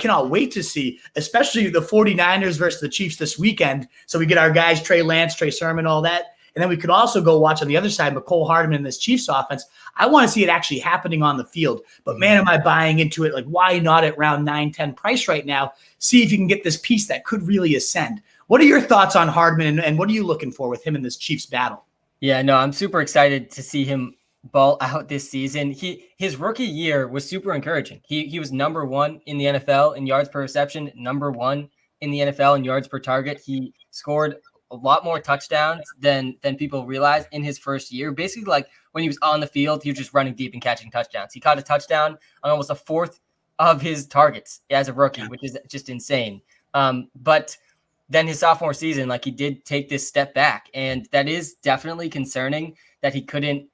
cannot wait to see, especially the 49ers versus the Chiefs this weekend. So we get our guys, Trey Lance, Trey Sermon, all that. And then we could also go watch on the other side, Mecole Hardman in this Chiefs offense. I want to see it actually happening on the field. But man, am I buying into it? Like, why not at round 9, 10 price right now? See if you can get this piece that could really ascend. What are your thoughts on Hardman, and what are you looking for with him in this Chiefs battle? Yeah, no, I'm super excited to see him ball out this season. His rookie year was super encouraging. He was number 1 in the NFL in yards per reception, number 1 in the NFL in yards per target. He scored a lot more touchdowns than people realize in his first year. Basically, like, when he was on the field, he was just running deep and catching touchdowns. He caught a touchdown on almost a fourth of his targets as a rookie, which is just insane. But then his sophomore season, like, he did take this step back, and that is definitely concerning that he couldn't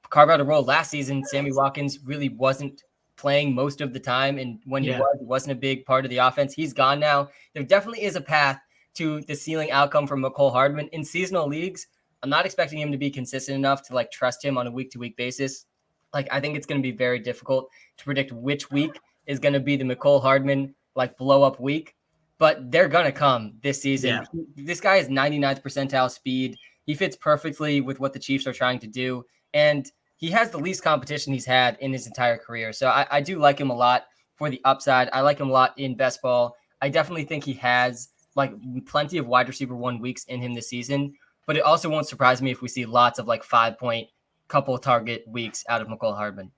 carve out a role. Last season, Sammy Watkins really wasn't playing most of the time, and when he was, it wasn't a big part of the offense. He's gone now. There definitely is a path to the ceiling outcome from Mecole Hardman. In seasonal leagues, I'm not expecting him to be consistent enough to like trust him on a week-to-week basis. Like, I think it's going to be very difficult to predict which week is going to be the Mecole Hardman like blow-up week, but they're going to come this season. Yeah. This guy is 99th percentile speed. He fits perfectly with what the Chiefs are trying to do, and he has the least competition he's had in his entire career. So I do like him a lot for the upside. I like him a lot in best ball. I definitely think he has like plenty of wide receiver 1 weeks in him this season, but it also won't surprise me if we see lots of like 5-point couple target weeks out of Mecole Hardman.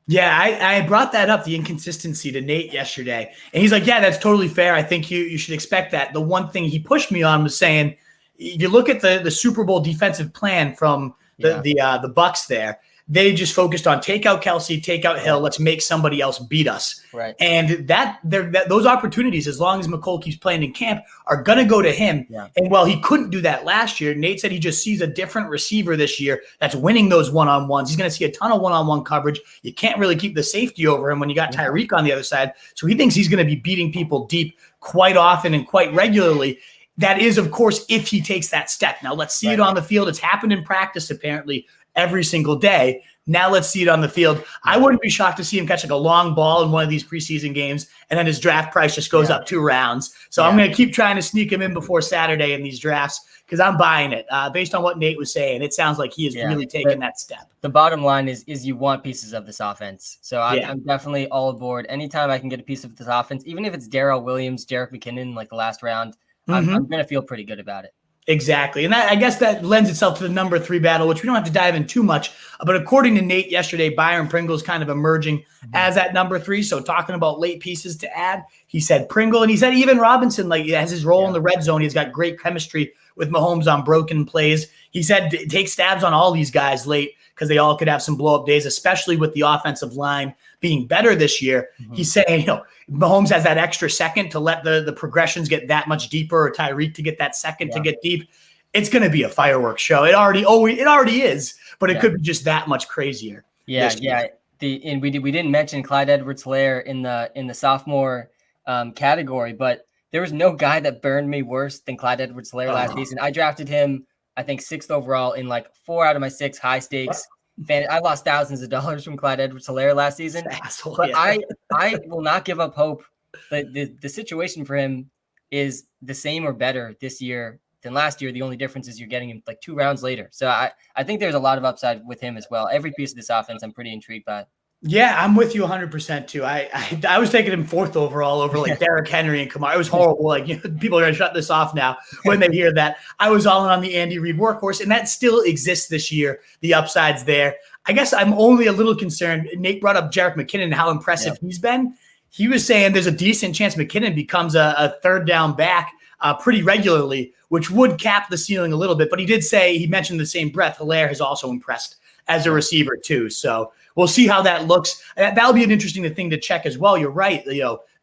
Yeah, I brought that up, the inconsistency, to Nate yesterday, and he's like, yeah, that's totally fair. I think you should expect that. The one thing he pushed me on was saying, if you look at the Super Bowl defensive plan from the Bucs there, they just focused on take out Kelsey, take out Hill. Let's make somebody else beat us. Right. And those opportunities, as long as Mecole keeps playing in camp, are going to go to him. Yeah. And while he couldn't do that last year, Nate said he just sees a different receiver this year that's winning those one-on-ones. He's going to see a ton of one-on-one coverage. You can't really keep the safety over him when you got Tyreek on the other side. So he thinks he's going to be beating people deep quite often and quite regularly. That is, of course, if he takes that step. Now, let's see it on the field. It's happened in practice, apparently, every single day. Now let's see it on the field. I wouldn't be shocked to see him catch like a long ball in one of these preseason games, and then his draft price just goes up 2 rounds. So I'm going to keep trying to sneak him in before Saturday in these drafts because I'm buying it. Based on what Nate was saying, it sounds like he is really taking that step. The bottom line is you want pieces of this offense. So I'm definitely all aboard. Anytime I can get a piece of this offense, even if it's Darrell Williams, Jerick McKinnon, like the last round, I'm going to feel pretty good about it. Exactly. And I guess that lends itself to the number 3 battle, which we don't have to dive in too much. But according to Nate yesterday, Byron Pringle's kind of emerging as that number 3. So talking about late pieces to add, he said Pringle, and he said even Robinson, like has his role in the red zone. He's got great chemistry with Mahomes on broken plays. He said take stabs on all these guys late because they all could have some blow-up days, especially with the offensive line being better this year. He's saying, Mahomes has that extra second to let the progressions get that much deeper, or Tyreek to get that second to get deep. It's going to be a fireworks show. It already is, but it could be just that much crazier. Yeah. And we didn't mention Clyde Edwards-Helaire in the sophomore category, but there was no guy that burned me worse than Clyde Edwards-Helaire last season. I drafted him, I think 6th overall in like 4 out of my 6 high stakes. I lost thousands of dollars from Clyde Edwards-Helaire last season, but I will not give up hope. The situation for him is the same or better this year than last year. The only difference is you're getting him like 2 rounds later. So I think there's a lot of upside with him as well. Every piece of this offense I'm pretty intrigued by. Yeah, I'm with you 100% too. I was taking him 4th overall over like Derrick Henry and Kamara. It was horrible. Like people are going to shut this off now when they hear that. I was all in on the Andy Reid workhorse, and that still exists this year. The upside's there. I guess I'm only a little concerned. Nate brought up Jerick McKinnon and how impressive he's been. He was saying there's a decent chance McKinnon becomes a 3rd down back pretty regularly, which would cap the ceiling a little bit. But he did say, he mentioned the same breath, Helaire has also impressed as a receiver too. So we'll see how that looks. That'll be an interesting thing to check as well. You're right.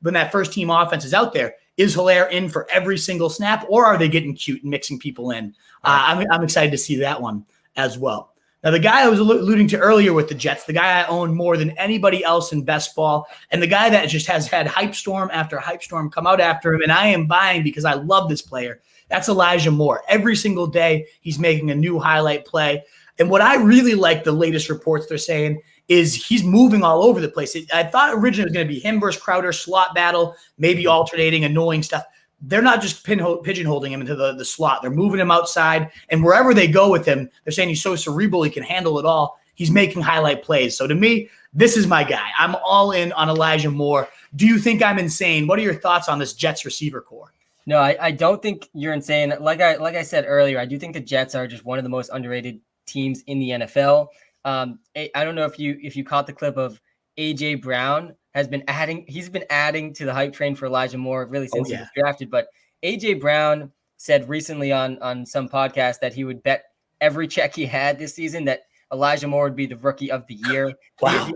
When that first team offense is out there, is Helaire in for every single snap, or are they getting cute and mixing people in? I'm excited to see that one as well. Now, the guy I was alluding to earlier with the Jets, the guy I own more than anybody else in best ball, and the guy that just has had hype storm after hype storm come out after him, and I am buying because I love this player, that's Elijah Moore. Every single day, he's making a new highlight play. And what I really like, the latest reports they're saying, is he's moving all over the place. I thought originally it was going to be him versus Crowder, slot battle, maybe alternating, annoying stuff. They're not just pigeonholing him into the slot. They're moving him outside, and wherever they go with him, they're saying he's so cerebral, he can handle it all. He's making highlight plays. So to me, this is my guy. I'm all in on Elijah Moore. Do you think I'm insane? What are your thoughts on this Jets receiver core? No, I don't think you're insane. Like I said earlier, I do think the Jets are just one of the most underrated teams in the NFL. I don't know if you caught the clip of AJ Brown he's been adding to the hype train for Elijah Moore really since he was drafted. But AJ Brown said recently on some podcast that he would bet every check he had this season that Elijah Moore would be the rookie of the year. Wow.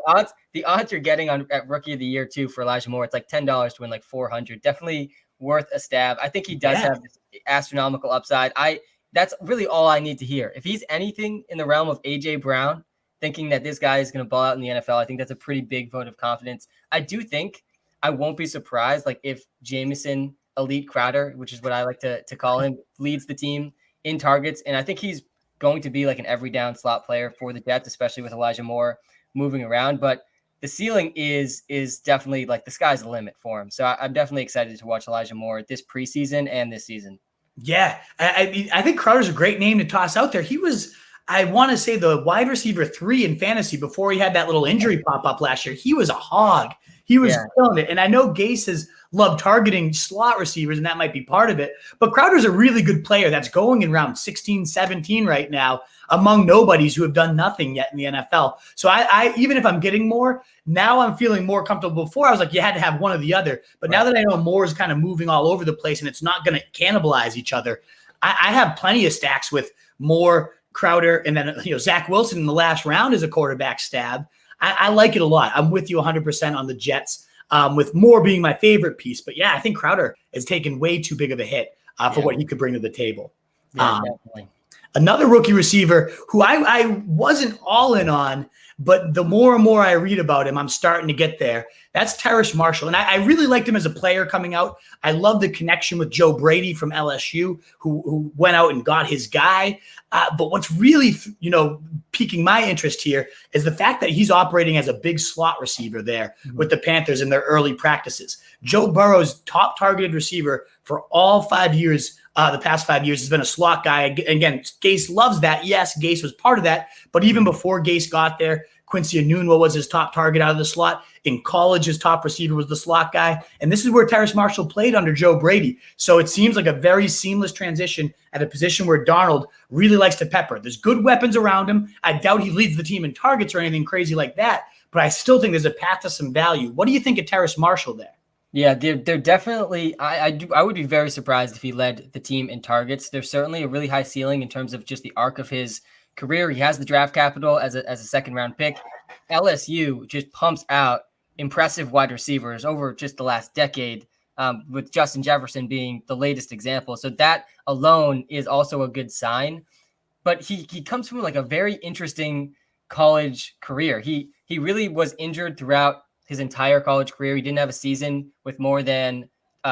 The odds you're getting at rookie of the year too for Elijah Moore, it's like $10 to win like 400. Definitely worth a stab. I think he does have this astronomical upside. That's really all I need to hear. If he's anything in the realm of AJ Brown, thinking that this guy is going to ball out in the NFL, I think that's a pretty big vote of confidence. I do think I won't be surprised, like if Jameson, Elite Crowder, which is what I like to call him, leads the team in targets. And I think he's going to be like an every down slot player for the Jets, especially with Elijah Moore moving around. But the ceiling is definitely like the sky's the limit for him. So I'm definitely excited to watch Elijah Moore this preseason and this season. Yeah, I think Crowder's a great name to toss out there. He was, I want to say, the wide receiver 3 in fantasy before he had that little injury pop up last year. He was a hog. He was killing it. And I know Gase has loved targeting slot receivers, and that might be part of it. But Crowder's a really good player that's going in round 16, 17 right now among nobodies who have done nothing yet in the NFL. So I even if I'm getting more, now I'm feeling more comfortable. Before I was like, you had to have one or the other. But now that I know Moore is kind of moving all over the place and it's not going to cannibalize each other, I have plenty of stacks with Moore, Crowder, and then Zach Wilson in the last round as a quarterback stab. I like it a lot. I'm with you 100% on the Jets, with Moore being my favorite piece. But yeah, I think Crowder has taken way too big of a hit for what he could bring to the table. Yeah, definitely. Another rookie receiver who I wasn't all in on, but the more and more I read about him, I'm starting to get there. That's Terrace Marshall. And I really liked him as a player coming out. I love the connection with Joe Brady from LSU, who went out and got his guy. But what's really, piquing my interest here is the fact that he's operating as a big slot receiver there with the Panthers in their early practices. Joe Burrow's top targeted receiver for all 5 years, the past 5 years, has been a slot guy. Again, Gase loves that. Yes, Gase was part of that. But even before Gase got there, Quincy Enunwa was his top target out of the slot. In college, his top receiver was the slot guy. And this is where Terrace Marshall played under Joe Brady. So it seems like a very seamless transition at a position where Darnold really likes to pepper. There's good weapons around him. I doubt he leads the team in targets or anything crazy like that, but I still think there's a path to some value. What do you think of Terrace Marshall there? Yeah, they're definitely. I would be very surprised if he led the team in targets. There's certainly a really high ceiling in terms of just the arc of his career. He has the draft capital as a second round pick. LSU just pumps out impressive wide receivers over just the last decade, with Justin Jefferson being the latest example. So that alone is also a good sign. But he comes from like a very interesting college career. He really was injured throughout his entire college career. He didn't have a season with more than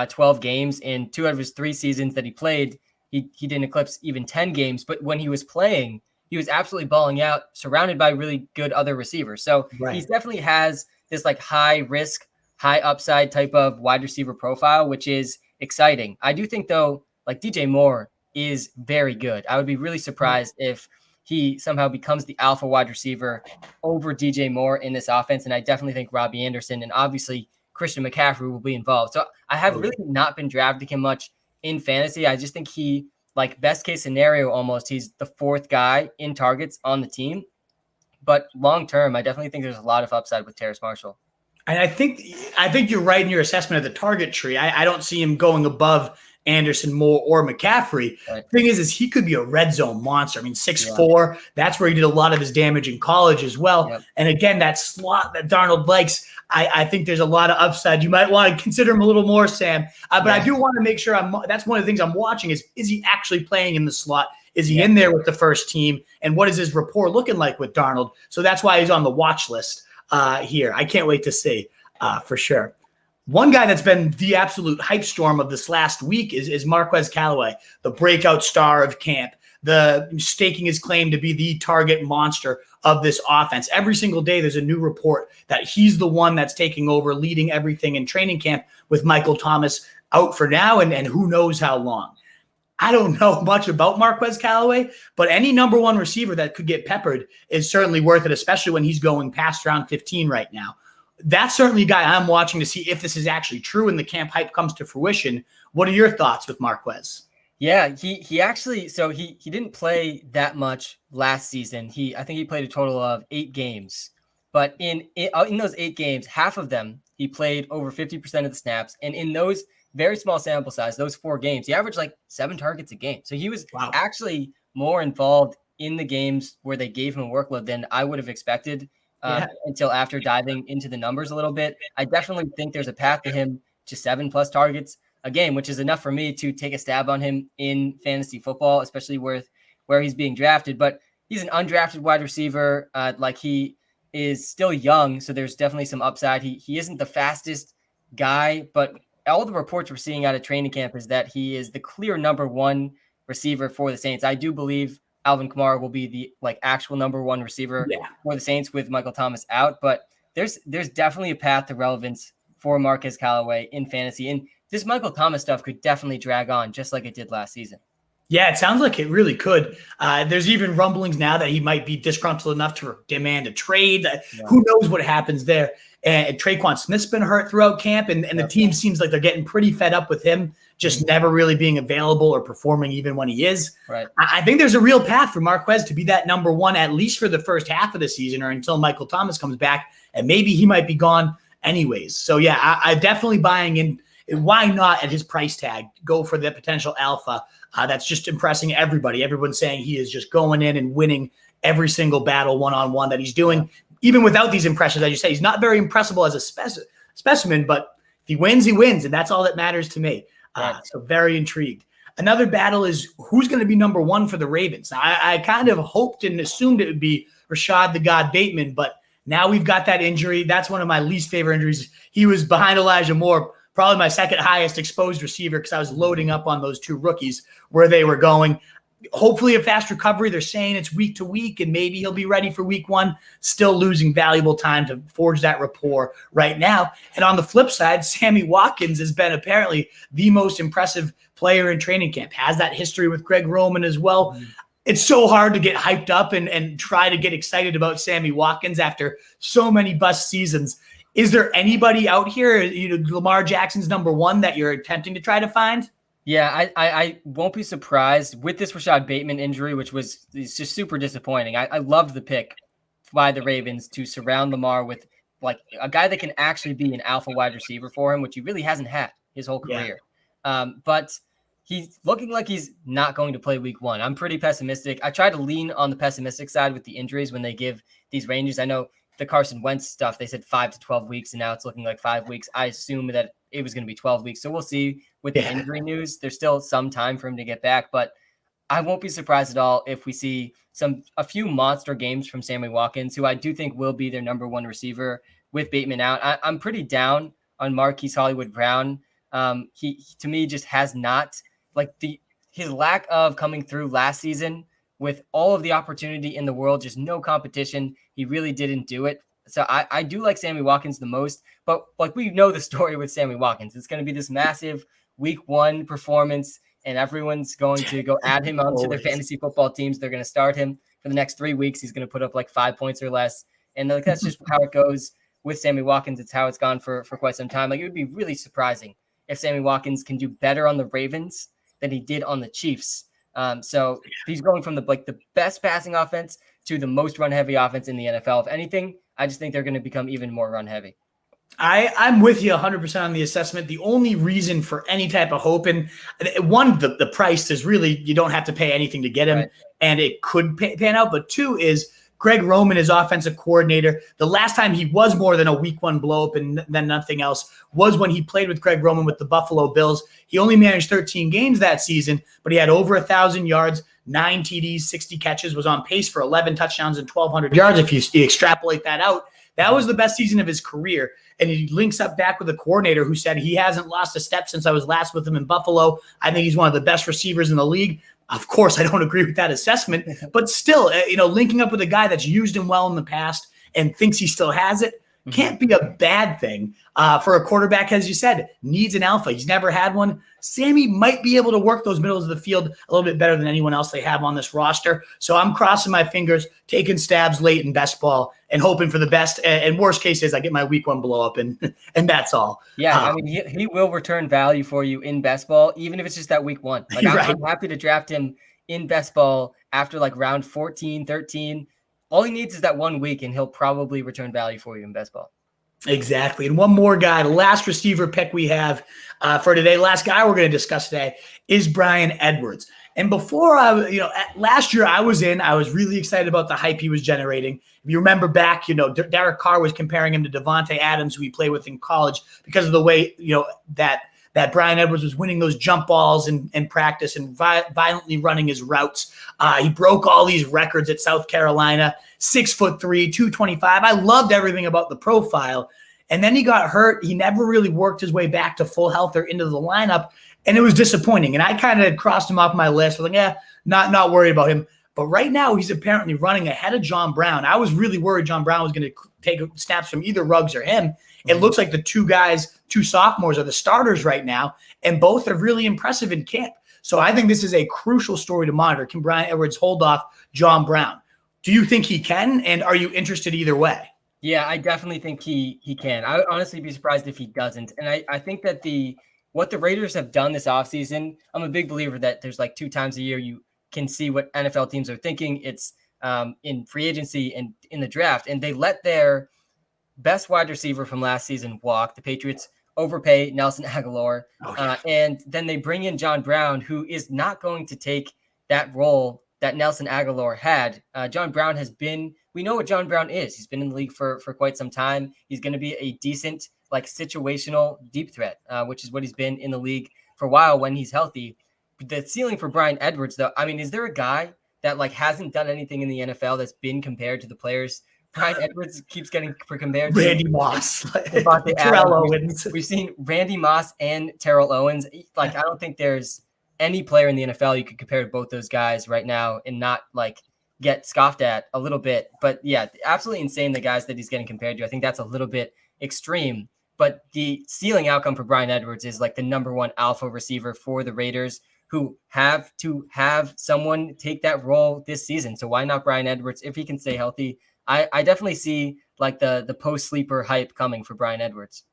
12 games. In 2 out of his 3 seasons that he played, he didn't eclipse even 10 games. But when he was playing, he was absolutely balling out, surrounded by really good other receivers. So he definitely has this like high risk, high upside type of wide receiver profile, which is exciting. I do think though, like DJ Moore is very good. I would be really surprised if he somehow becomes the alpha wide receiver over DJ Moore in this offense. And I definitely think Robbie Anderson and obviously Christian McCaffrey will be involved. So I have really not been drafting him much in fantasy. I just think he, like best case scenario, almost he's the 4th guy in targets on the team. But long term, I definitely think there's a lot of upside with Terrace Marshall. And I think you're right in your assessment of the target tree. I don't see him going above Anderson, Moore, or McCaffrey. Right. Thing is he could be a red zone monster. I mean, 6'4", that's where he did a lot of his damage in college as well. Yep. And again, that slot that Darnold likes, I think there's a lot of upside. You might want to consider him a little more, Sam. But I do want to make sure that's one of the things I'm watching is he actually playing in the slot? Is he in there with the first team? And what is his rapport looking like with Darnold? So that's why he's on the watch list here. I can't wait to see for sure. One guy that's been the absolute hype storm of this last week is Marquez Callaway, the breakout star of camp, the staking his claim to be the target monster of this offense. Every single day there's a new report that he's the one that's taking over, leading everything in training camp with Michael Thomas out for now and who knows how long. I don't know much about Marquez Callaway, but any number one receiver that could get peppered is certainly worth it, especially when he's going past round 15 right now. That's certainly a guy I'm watching to see if this is actually true and the camp hype comes to fruition. What are your thoughts with Marquez? Yeah, he actually, so he didn't play that much last season. I think he played a total of 8 games, but in those 8 games, half of them he played over 50% of the snaps, and in those very small sample size, those 4 games, he averaged like 7 targets a game. So he was actually more involved in the games where they gave him a workload than I would have expected until after diving into the numbers a little bit. I definitely think there's a path to him to 7+ targets a game, which is enough for me to take a stab on him in fantasy football, especially where he's being drafted. But he's an undrafted wide receiver. He is still young, so there's definitely some upside. He isn't the fastest guy, but all the reports we're seeing out of training camp is that he is the clear number 1 receiver for the Saints. I do believe Alvin Kamara will be the actual number 1 receiver for the Saints with Michael Thomas out, but there's definitely a path to relevance for Marquez Callaway in fantasy. And this Michael Thomas stuff could definitely drag on just like it did last season. Yeah, it sounds like it really could. There's even rumblings now that he might be disgruntled enough to demand a trade. Who knows what happens there? And Traequan Smith's been hurt throughout camp, and the team seems like they're getting pretty fed up with him just never really being available or performing even when he is. Right. I think there's a real path for Marquez to be that number 1, at least for the first half of the season or until Michael Thomas comes back, and maybe he might be gone anyways. So, yeah, I'm definitely buying in. Why not at his price tag go for the potential alpha that's just impressing everybody. Everyone's saying he is just going in and winning every single battle one-on-one that he's doing. Even without these impressions, as you say, he's not very impressible as a specimen, but if he wins, he wins, and that's all that matters to me. So very intrigued. Another battle is who's going to be number 1 for the Ravens. Now, I kind of hoped and assumed it would be Rashad the God Bateman, but now we've got that injury. That's one of my least favorite injuries. He was behind Elijah Moore, probably my second highest exposed receiver because I was loading up on those two rookies where they were going. Hopefully a fast recovery. They're saying it's week to week, and maybe he'll be ready for week one. Still losing valuable time to forge that rapport right now. And on the flip side, Sammy Watkins has been apparently the most impressive player in training camp. Has that history with Greg Roman as well. Mm-hmm. It's so hard to get hyped up and try to get excited about Sammy Watkins after so many bust seasons. Is there anybody out here, Lamar Jackson's number one, that you're attempting to try to find? Yeah, I won't be surprised with this Rashad Bateman injury, which is just super disappointing. I loved the pick by the Ravens to surround Lamar with like a guy that can actually be an alpha wide receiver for him, which he really hasn't had his whole career. Yeah. But he's looking like he's not going to play week one. I'm pretty pessimistic. I try to lean on the pessimistic side with the injuries when they give these ranges. I know the Carson Wentz stuff, they said 5 to 12 weeks, and now it's looking like 5 weeks. I assume that it was going to be 12 weeks. So we'll see with the injury news. There's still some time for him to get back, but I won't be surprised at all if we see a few monster games from Sammy Watkins, who I do think will be their number one receiver with Bateman out. I'm pretty down on Marquise Hollywood-Brown. He to me just has not his lack of coming through last season with all of the opportunity in the world, just no competition. He really didn't do it. So I do like Sammy Watkins the most, but like we know the story with Sammy Watkins. It's going to be this massive week one performance, and everyone's going to go add him onto their fantasy football teams. They're going to start him for the next 3 weeks. He's going to put up like 5 points or less. And that's just how it goes with Sammy Watkins. It's how it's gone for quite some time. Like, it would be really surprising if Sammy Watkins can do better on the Ravens than he did on the Chiefs. So he's going from the best passing offense to the most run heavy offense in the NFL. If anything, I just think they're going to become even more run heavy. I'm with you 100% on the assessment. The only reason for any type of hope, and one, the price is really, you don't have to pay anything to get him, right, and it could pan out. But two is Greg Roman is offensive coordinator. The last time he was more than a week one blow up and then nothing else was when he played with Greg Roman with the Buffalo Bills. He only managed 13 games that season, but he had over 1,000 yards, 9 TDs, 60 catches, was on pace for 11 touchdowns and 1,200 yards. If you extrapolate that out, that was the best season of his career. And he links up back with a coordinator who said he hasn't lost a step since I was last with him in Buffalo. I think he's one of the best receivers in the league. Of course, I don't agree with that assessment, but still, linking up with a guy that's used him well in the past and thinks he still has it can't be a bad thing for a quarterback, as you said, needs an alpha. He's never had one. Sammy might be able to work those middles of the field a little bit better than anyone else they have on this roster. So I'm crossing my fingers, taking stabs late in best ball and hoping for the best. And worst case is I get my week one blow up and that's all. Yeah, I mean, he will return value for you in best ball, even if it's just that week one. Like I'm happy to draft him in best ball after like round 14, 13. All he needs is that 1 week, and he'll probably return value for you in best ball. Exactly. And one more guy, the last receiver pick we have for today, last guy we're going to discuss today is Bryan Edwards. And before last year I was really excited about the hype he was generating. If you remember back, Derek Carr was comparing him to Devonte Adams, who he played with in college, because of the way, that Bryan Edwards was winning those jump balls in practice and violently running his routes. He broke all these records at South Carolina, 6'3", 225. I loved everything about the profile. And then he got hurt. He never really worked his way back to full health or into the lineup. And it was disappointing. And I kind of crossed him off my list. I was like, not worried about him. But right now he's apparently running ahead of John Brown. I was really worried John Brown was going to take snaps from either Ruggs or him. It looks like the two sophomores are the starters right now, and both are really impressive in camp. So I think this is a crucial story to monitor. Can Bryan Edwards hold off John Brown? Do you think he can, and are you interested either way? Yeah, I definitely think he can. I would honestly be surprised if he doesn't. And I think that what the Raiders have done this offseason, I'm a big believer that there's like 2 times a year you can see what NFL teams are thinking. It's in free agency and in the draft, and they let their best wide receiver from last season walk. The Patriots overpay Nelson Aguilar, and then they bring in John Brown, who is not going to take that role that Nelson Aguilar had. John Brown we know what John Brown is. He's been in the league for quite some time. He's going to be a decent, like, situational deep threat, which is what he's been in the league for a while when he's healthy. The ceiling for Bryan Edwards, though, I mean, is there a guy that like hasn't done anything in the NFL that's been compared to the players Bryan Edwards keeps getting compared to. Randy Moss, Devonte Terrell Adams. Owens. We've seen Randy Moss and Terrell Owens. Like, I don't think there's any player in the NFL you could compare to both those guys right now and not like get scoffed at a little bit. But yeah, absolutely insane, the guys that he's getting compared to. I think that's a little bit extreme. But the ceiling outcome for Bryan Edwards is like the number one alpha receiver for the Raiders, who have to have someone take that role this season. So why not Bryan Edwards if he can stay healthy? I definitely see like the post sleeper hype coming for Bryan Edwards.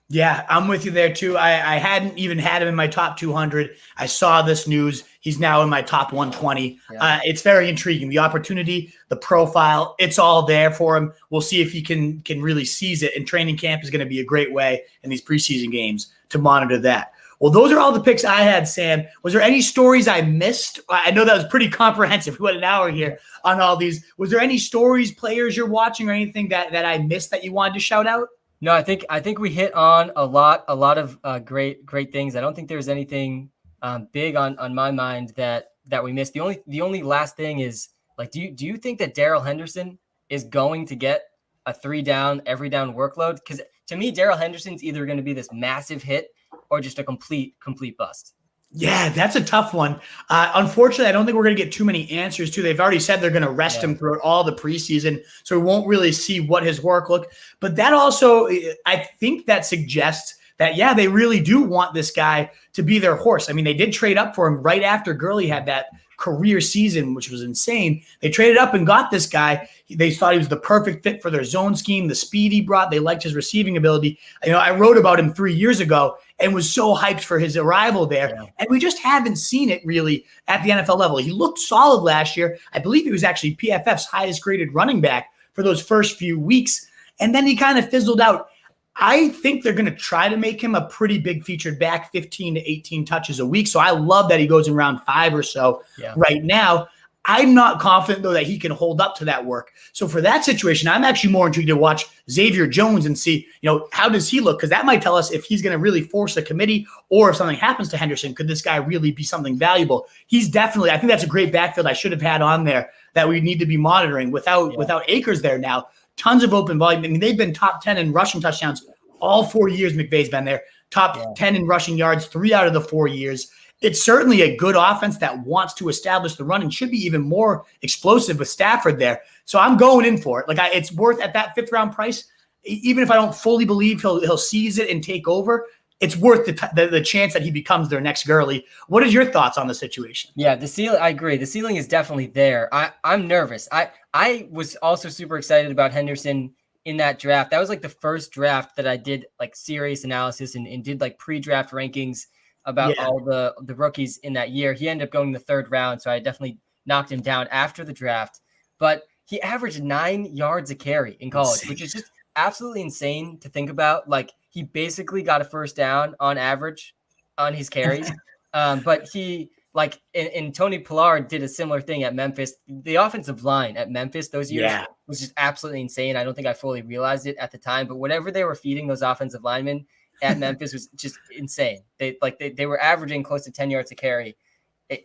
Yeah, I'm with you there too. I hadn't even had him in my top 200. I saw this news. He's now in my top 120. Yeah. It's very intriguing. The opportunity, the profile, it's all there for him. We'll see if he can really seize it. And training camp is going to be a great way in these preseason games to monitor that. Well, those are all the picks I had, Sam. Was there any stories I missed? I know that was pretty comprehensive. We went an hour here on all these. Was there any stories, players you're watching, or anything that I missed that you wanted to shout out? No, I think we hit on a lot of great things. I don't think there's anything big on my mind that we missed. The only last thing is, like, do you think that Darrell Henderson is going to get a 3 down every down workload? Because to me, Darrell Henderson's either going to be this massive hit or just a complete bust. Yeah, that's a tough one. Unfortunately, I don't think we're going to get too many answers to. They've already said they're going to rest him throughout all the preseason, so we won't really see what his work look. But that also, I think that suggests that, yeah, they really do want this guy to be their horse. I mean, they did trade up for him right after Gurley had that career season, which was insane. They traded up and got this guy. They thought he was the perfect fit for their zone scheme, the speed he brought. They liked his receiving ability. You know, I wrote about him 3 years ago and was so hyped for his arrival there. Yeah. And we just haven't seen it really at the NFL level. He looked solid last year. I believe he was actually PFF's highest graded running back for those first few weeks. And then he kind of fizzled out. I think they're going to try to make him a pretty big featured back, 15 to 18 touches a week. So I love that he goes in round 5 or so right now. I'm not confident, though, that he can hold up to that work. So for that situation, I'm actually more intrigued to watch Xavier Jones and see, you know, how does he look? Because that might tell us if he's going to really force a committee, or if something happens to Henderson, could this guy really be something valuable? He's definitely, I think that's a great backfield I should have had on there that we need to be monitoring without Akers there now. Tons of open volume. I mean, they've been top 10 in rushing touchdowns all 4 years. McVay's been there. Top 10 in rushing yards 3 out of the 4 years. It's certainly a good offense that wants to establish the run and should be even more explosive with Stafford there. So I'm going in for it. Like, it's worth at that 5th round price. Even if I don't fully believe he'll seize it and take over, it's worth the chance that he becomes their next Gurley. What is your thoughts on the situation? Yeah, the ceiling, I agree. The ceiling is definitely there. I'm nervous. I was also super excited about Henderson in that draft. That was like the first draft that I did like serious analysis and did like pre-draft rankings about all the rookies in that year. He ended up going the 3rd round, so I definitely knocked him down after the draft. But he averaged 9 yards a carry in college, which is just absolutely insane to think about. Like, he basically got a 1st down on average on his carries. But he, like, and Tony Pollard did a similar thing at Memphis. The offensive line at Memphis those years was just absolutely insane. I don't think I fully realized it at the time, but whatever they were feeding those offensive linemen at Memphis was just insane. They were averaging close to 10 yards a carry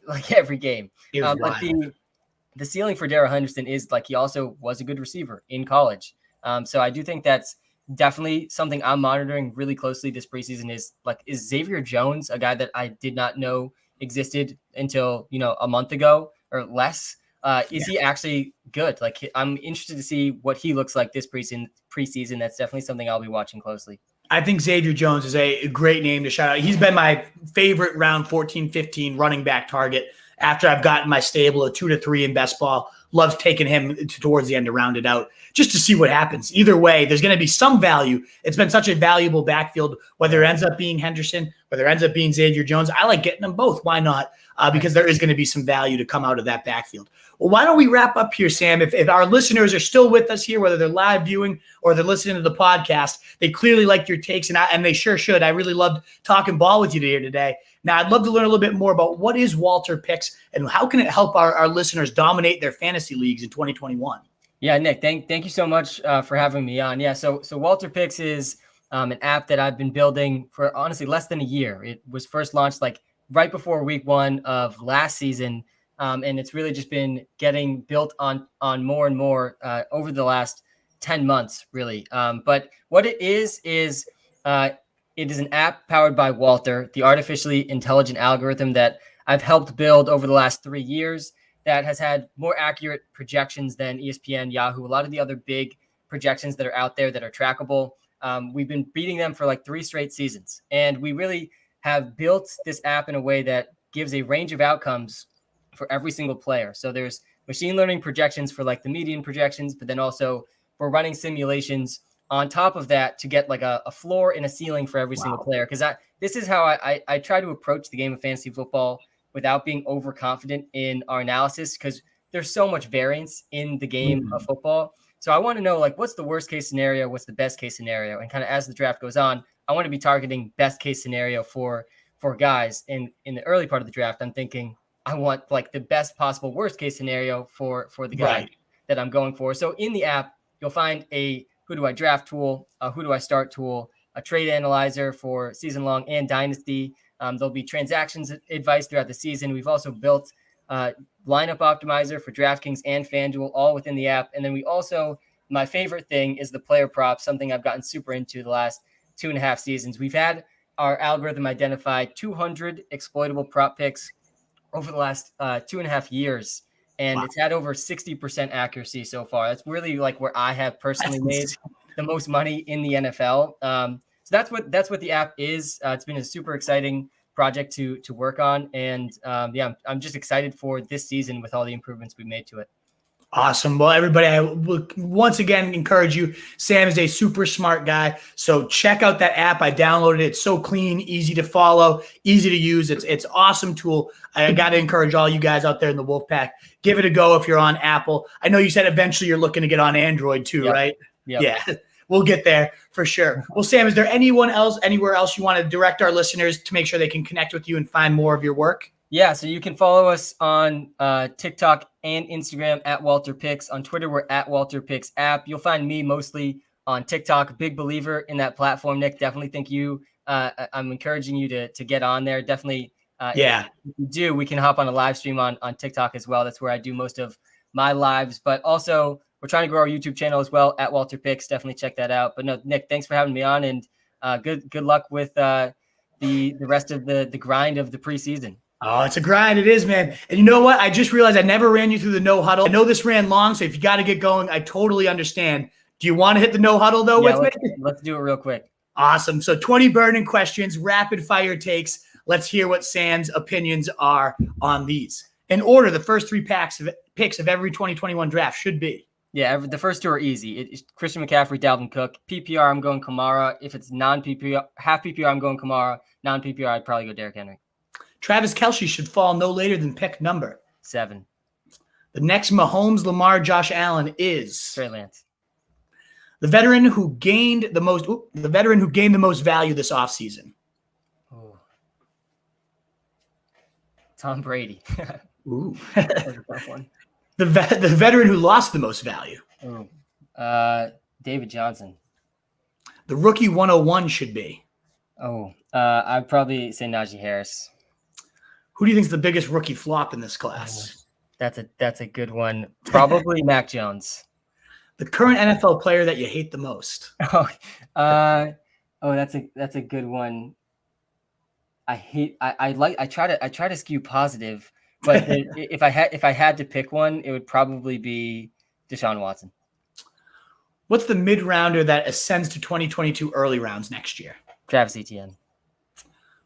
like every game. But the ceiling for Darrell Henderson is, like, he also was a good receiver in college. So I do think that's definitely something I'm monitoring really closely this preseason. Is Xavier Jones a guy that I did not know existed until, a month ago or less? Is he actually good? Like, I'm interested to see what he looks like this preseason. That's definitely something I'll be watching closely. I think Xavier Jones is a great name to shout out. He's been my favorite round 14, 15 running back target after I've gotten my stable of 2 to 3 in best ball. Loves taking him towards the end to round it out just to see what happens. Either way, there's going to be some value. It's been such a valuable backfield, whether it ends up being Henderson, whether it ends up being Xavier Jones. I like getting them both. Why not? Because there is going to be some value to come out of that backfield. Well, why don't we wrap up here, Sam? If our listeners are still with us here, whether they're live viewing or they're listening to the podcast, they clearly liked your takes, and they sure should. I really loved talking ball with you here today. Now, I'd love to learn a little bit more about what is Walter Picks and how can it help our listeners dominate their fantasy leagues in 2021? Yeah, Nick, thank you so much for having me on. Yeah, so Walter Picks is an app that I've been building for honestly less than a year. It was first launched like right before week 1 of last season. And it's really just been getting built on more and more over the last 10 months, really. But what it is it is an app powered by Walter, the artificially intelligent algorithm that I've helped build over the last 3 years that has had more accurate projections than ESPN, Yahoo, a lot of the other big projections that are out there that are trackable. We've been beating them for like 3 straight seasons. And we really have built this app in a way that gives a range of outcomes for every single player. So there's machine learning projections for like the median projections, but then also we're running simulations on top of that to get like a floor and a ceiling for every single player. Because this is how I try to approach the game of fantasy football without being overconfident in our analysis, because there's so much variance in the game of football. So I want to know, like, what's the worst case scenario? What's the best case scenario? And kind of as the draft goes on, I want to be targeting best case scenario for guys. In the early part of the draft, I'm thinking I want like the best possible worst case scenario for the guy that I'm going for. So in the app, you'll find a who do I draft tool, a who do I start tool, a trade analyzer for season long and dynasty. There'll be transactions advice throughout the season. We've also built lineup optimizer for DraftKings and FanDuel, all within the app. And then we also, my favorite thing is the player props, something I've gotten super into the last 2.5 seasons. We've had our algorithm identify 200 exploitable prop picks over the last 2.5 years. And it's had over 60% accuracy so far. That's really like where I have personally made the most money in the NFL. So that's what the app is. It's been a super exciting project to work on. And I'm just excited for this season with all the improvements we've made to it. Awesome. Well, everybody, I will once again encourage you. Sam is a super smart guy. So check out that app. I downloaded it. It's so clean, easy to follow, easy to use. It's awesome tool. I got to encourage all you guys out there in the Wolfpack. Give it a go if you're on Apple. I know you said eventually you're looking to get on Android too, right? Yep. Yeah, we'll get there for sure. Well, Sam, is there anywhere else you want to direct our listeners to make sure they can connect with you and find more of your work? Yeah, so you can follow us on TikTok and Instagram at Walter Picks. On Twitter, we're at Walter Picks app. You'll find me mostly on TikTok. Big believer in that platform, Nick. Definitely think I'm encouraging you to get on there. Definitely. If you do, we can hop on a live stream on TikTok as well. That's where I do most of my lives. But also, we're trying to grow our YouTube channel as well at Walter Picks. Definitely check that out. But no, Nick, thanks for having me on, and good luck with the rest of the grind of the preseason. Oh, it's a grind. It is, man. And you know what? I just realized I never ran you through the no huddle. I know this ran long, so if you got to get going, I totally understand. Do you want to hit the no huddle, though, with me? Let's do it real quick. Awesome. So 20 burning questions, rapid fire takes. Let's hear what Sam's opinions are on these. In order, the first 3 picks of every 2021 draft should be. Yeah, the first 2 are easy. It's Christian McCaffrey, Dalvin Cook. PPR, I'm going Kamara. If it's non-PPR, half PPR, I'm going Kamara. Non-PPR, I'd probably go Derrick Henry. Travis Kelce should fall no later than pick number 7. The next Mahomes, Lamar, Josh Allen is Trey Lance. The veteran who gained the most value this offseason. Oh. Tom Brady. Ooh. That was a tough one. The veteran who lost the most value. Oh. David Johnson. The rookie 101 should be. I'd probably say Najee Harris. Who do you think is the biggest rookie flop in this class? That's a good one. Probably Mac Jones. The current NFL player that you hate the most. That's a good one. I try to skew positive, but if I had to pick one, it would probably be Deshaun Watson. What's the mid-rounder that ascends to 2022 early rounds next year? Travis Etienne.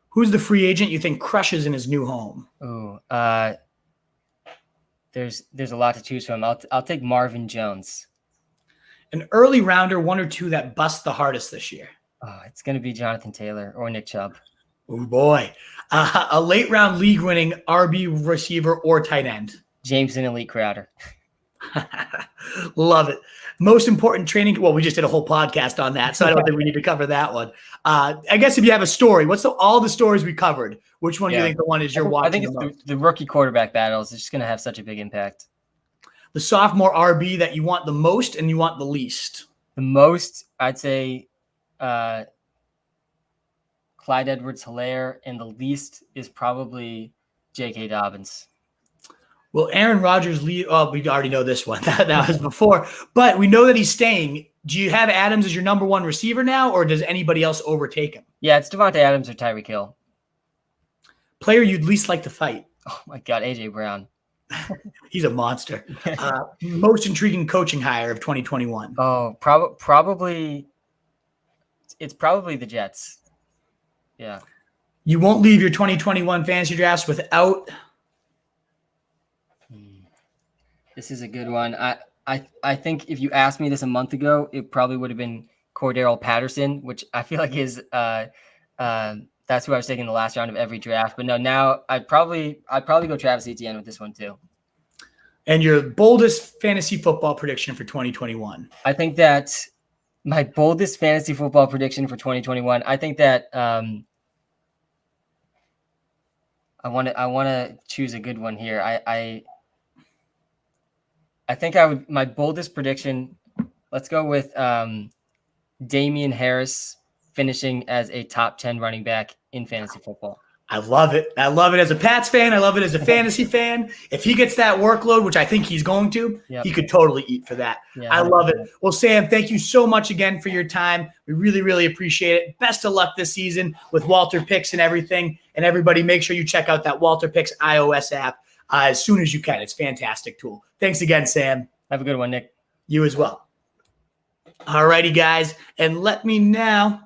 Who's the free agent you think crushes in his new home? There's a lot to choose from. I'll take Marvin Jones. An early rounder, 1 or 2 that busts the hardest this year. It's going to be Jonathan Taylor or Nick Chubb. Oh boy. A late round league winning RB receiver or tight end. Jameson Elite Crowder. Love it. Most important training. Well, we just did a whole podcast on that, so I don't think we need to cover that one. I guess if you have a story, all the stories we covered, which one do you think the one is you're watching? I think it's the rookie quarterback battles. It's just going to have such a big impact. The sophomore RB that you want the most and you want the least. The most, I'd say Clyde Edwards-Helaire, and the least is probably J.K. Dobbins. Will Aaron Rodgers leave? Oh, we already know this one. That was before. But we know that he's staying. Do you have Adams as your number one receiver now, or does anybody else overtake him? Yeah, it's Devonte Adams or Tyreek Hill. Player you'd least like to fight? Oh, my God, A.J. Brown. He's a monster. Most intriguing coaching hire of 2021? Oh, probably it's probably the Jets. Yeah. You won't leave your 2021 fantasy drafts without. This is a good one. I think if you asked me this a month ago, it probably would have been Cordero Patterson, which I feel like is that's who I was taking the last round of every draft. But no, now I'd probably go Travis Etienne with this one too. And your boldest fantasy football prediction for 2021? I think that my boldest fantasy football prediction for 2021. I think that I want to choose a good one here. I think my boldest prediction. Let's go with Damian Harris finishing as a top 10 running back in fantasy football. I love it. I love it as a Pats fan. I love it as a fantasy fan. If he gets that workload, which I think he's going to, he could totally eat for that. Yeah, I love it. Well, Sam, thank you so much again for your time. We really, really appreciate it. Best of luck this season with Walter Picks and everything. And everybody, make sure you check out that Walter Picks iOS app as soon as you can. It's a fantastic tool. Thanks again, Sam. Have a good one, Nick. You as well. All righty, guys. And let me now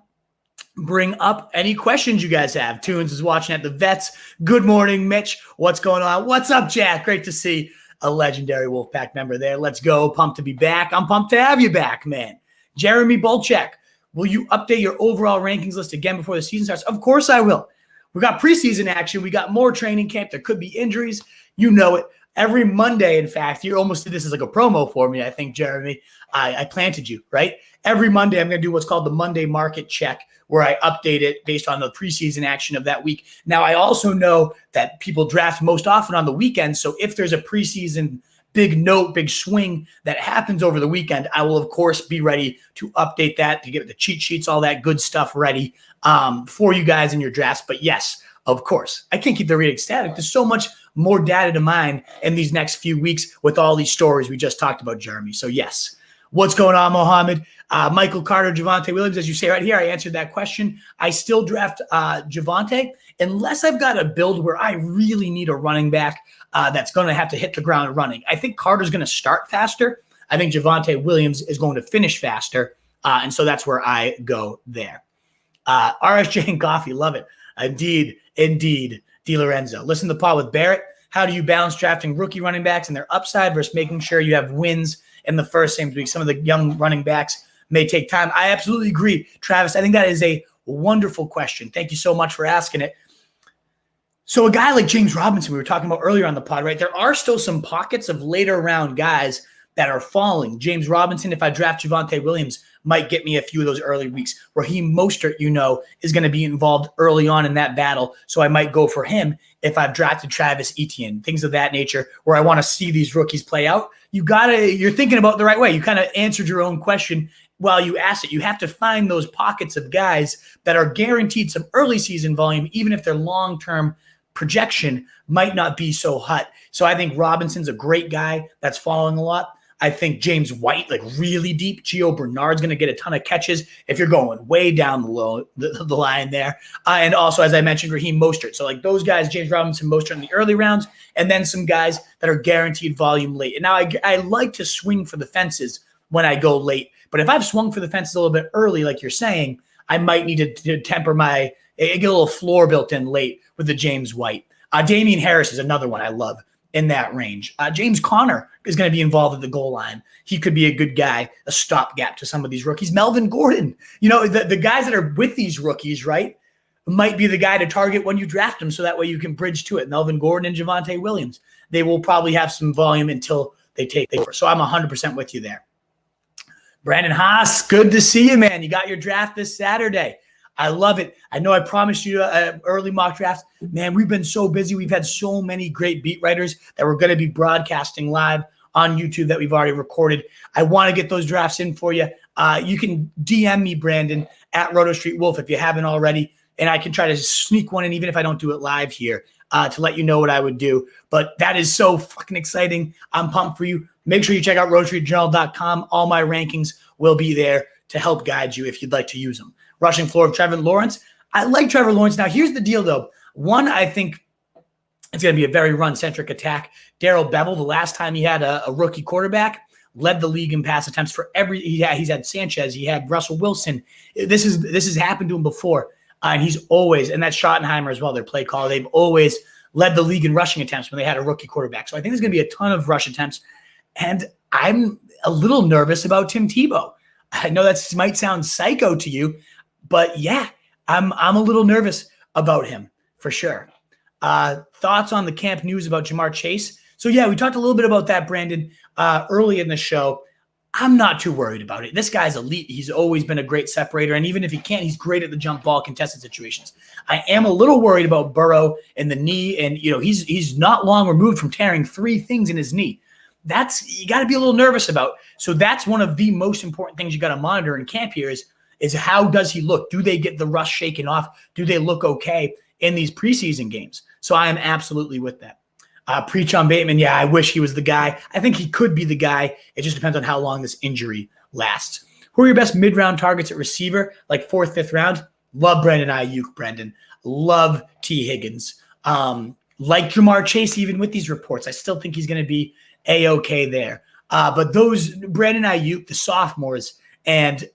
bring up any questions you guys have. Tunes is watching at the Vets. Good morning, Mitch. What's going on? What's up, Jack? Great to see a legendary Wolfpack member there. Let's go. Pumped to be back. I'm pumped to have you back, man. Jeremy Bolchek, will you update your overall rankings list again before the season starts? Of course I will. We got preseason action. We got more training camp. There could be injuries. You know it. Every Monday, in fact, you almost did this as like a promo for me, I think, Jeremy. I planted you, right? Every Monday, I'm going to do what's called the Monday market check, where I update it based on the preseason action of that week. Now, I also know that people draft most often on the weekend. So if there's a preseason big swing that happens over the weekend, I will, of course, be ready to update that, to get the cheat sheets, all that good stuff ready for you guys in your drafts. But yes, of course, I can't keep the rating static. There's so much more data to mine in these next few weeks with all these stories we just talked about, Jeremy. So yes. What's going on, Mohammed? Michael Carter, Javonte Williams, as you say right here, I answered that question. I still draft Javonte unless I've got a build where I really need a running back that's going to have to hit the ground running. I think Carter's going to start faster. I think Javonte Williams is going to finish faster. And so that's where I go there. RSJ and Coffee, love it. Indeed, DiLorenzo. Listen to the pod with Barrett. How do you balance drafting rookie running backs and their upside versus making sure you have wins in the first same week? Some of the young running backs may take time. I absolutely agree, Travis. I think that is a wonderful question. Thank you so much for asking it. So a guy like James Robinson, we were talking about earlier on the pod, right? There are still some pockets of later round guys that are falling. James Robinson, if I draft Javonte Williams, might get me a few of those early weeks. Raheem Mostert, is going to be involved early on in that battle. So I might go for him if I've drafted Travis Etienne, things of that nature, where I want to see these rookies play out. You're thinking about it the right way. You kind of answered your own question while you asked it. You have to find those pockets of guys that are guaranteed some early season volume, even if their long-term projection might not be so hot. So I think Robinson's a great guy that's following a lot. I think James White, really deep. Gio Bernard's going to get a ton of catches if you're going way down the line there. And also, as I mentioned, Raheem Mostert. So those guys, James Robinson, Mostert in the early rounds, and then some guys that are guaranteed volume late. And now I like to swing for the fences when I go late. But if I've swung for the fences a little bit early, like you're saying, I might need to temper get a little floor built in late with the James White. Damian Harris is another one I love in that range. James Conner is going to be involved at the goal line. He could be a good guy, a stopgap to some of these rookies. Melvin Gordon, the guys that are with these rookies, right, might be the guy to target when you draft them so that way you can bridge to it. Melvin Gordon and Javonte Williams, they will probably have some volume until they take over. So I'm 100% with you there. Brandon Haas, good to see you, man. You got your draft this Saturday. I love it. I know I promised you early mock drafts. Man, we've been so busy. We've had so many great beat writers that we're going to be broadcasting live on YouTube that we've already recorded. I want to get those drafts in for you. You can DM me, Brandon, at Roto Street Wolf if you haven't already, and I can try to sneak one in even if I don't do it live here. to let you know what I would do. But that is so fucking exciting. I'm pumped for you. Make sure you check out RoadTreeJournal.com. All my rankings will be there to help guide you if you'd like to use them. Rushing floor of Trevor Lawrence. I like Trevor Lawrence. Now, here's the deal, though. One, I think it's going to be a very run-centric attack. Darrell Bevel, the last time he had a rookie quarterback, led the league in pass attempts for he's had Sanchez, he had Russell Wilson. This has happened to him before. And he's always, and that's Schottenheimer as well, their play caller. They've always led the league in rushing attempts when they had a rookie quarterback. So I think there's going to be a ton of rush attempts. And I'm a little nervous about Tim Tebow. I know that might sound psycho to you, but yeah, I'm a little nervous about him for sure. Thoughts on the camp news about Ja'Marr Chase? So yeah, we talked a little bit about that, Brandon, early in the show. I'm not too worried about it. This guy's elite. He's always been a great separator, and even if he can't, he's great at the jump ball contested situations. I am a little worried about Burrow and the knee, and he's not long removed from tearing 3 things in his knee. You got to be a little nervous about. So that's one of the most important things you got to monitor in camp here is how does he look? Do they get the rust shaken off? Do they look okay in these preseason games? So I am absolutely with that. Preach on Bateman. Yeah, I wish he was the guy. I think he could be the guy. It just depends on how long this injury lasts. Who are your best mid-round targets at receiver, like 4th, 5th round? Love Brandon Ayuk, Brendan. Love T. Higgins. Like Ja'Marr Chase, even with these reports, I still think he's going to be A-okay there. But those Brandon Ayuk, the sophomores, and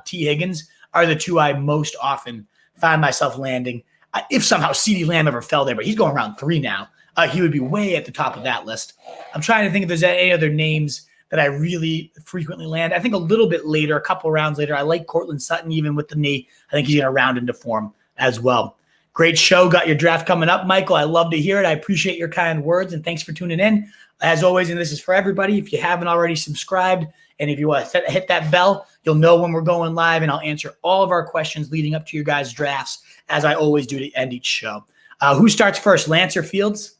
T. Higgins are the 2 I most often find myself landing. If somehow CeeDee Lamb ever fell there, but he's going around 3 now. He would be way at the top of that list. I'm trying to think if there's any other names that I really frequently land. I think a little bit later, a couple rounds later, I like Cortland Sutton even with the knee. I think he's going to round into form as well. Great show. Got your draft coming up, Michael. I love to hear it. I appreciate your kind words, and thanks for tuning in. As always, and this is for everybody, if you haven't already subscribed and if you want to hit that bell, you'll know when we're going live, and I'll answer all of our questions leading up to your guys' drafts, as I always do to end each show. Who starts first, Lance or Fields?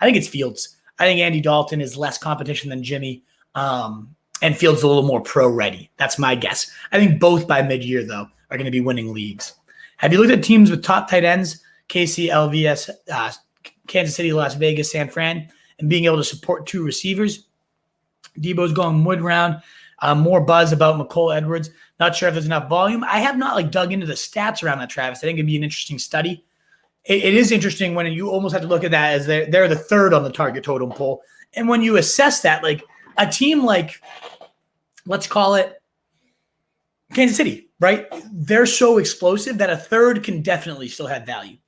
I think it's Fields. I think Andy Dalton is less competition than Jimmy, and Fields a little more pro-ready. That's my guess. I think both by mid-year, though, are going to be winning leagues. Have you looked at teams with top tight ends, KC, LVS, Kansas City, Las Vegas, San Fran, and being able to support 2 receivers? Debo's going mid-round. More buzz about McCole Edwards. Not sure if there's enough volume. I have not dug into the stats around that, Travis. I think it'd be an interesting study. It is interesting when you almost have to look at that as they're the 3rd on the target totem pole. And when you assess that, like a team like, let's call it Kansas City, right? They're so explosive that a 3rd can definitely still have value.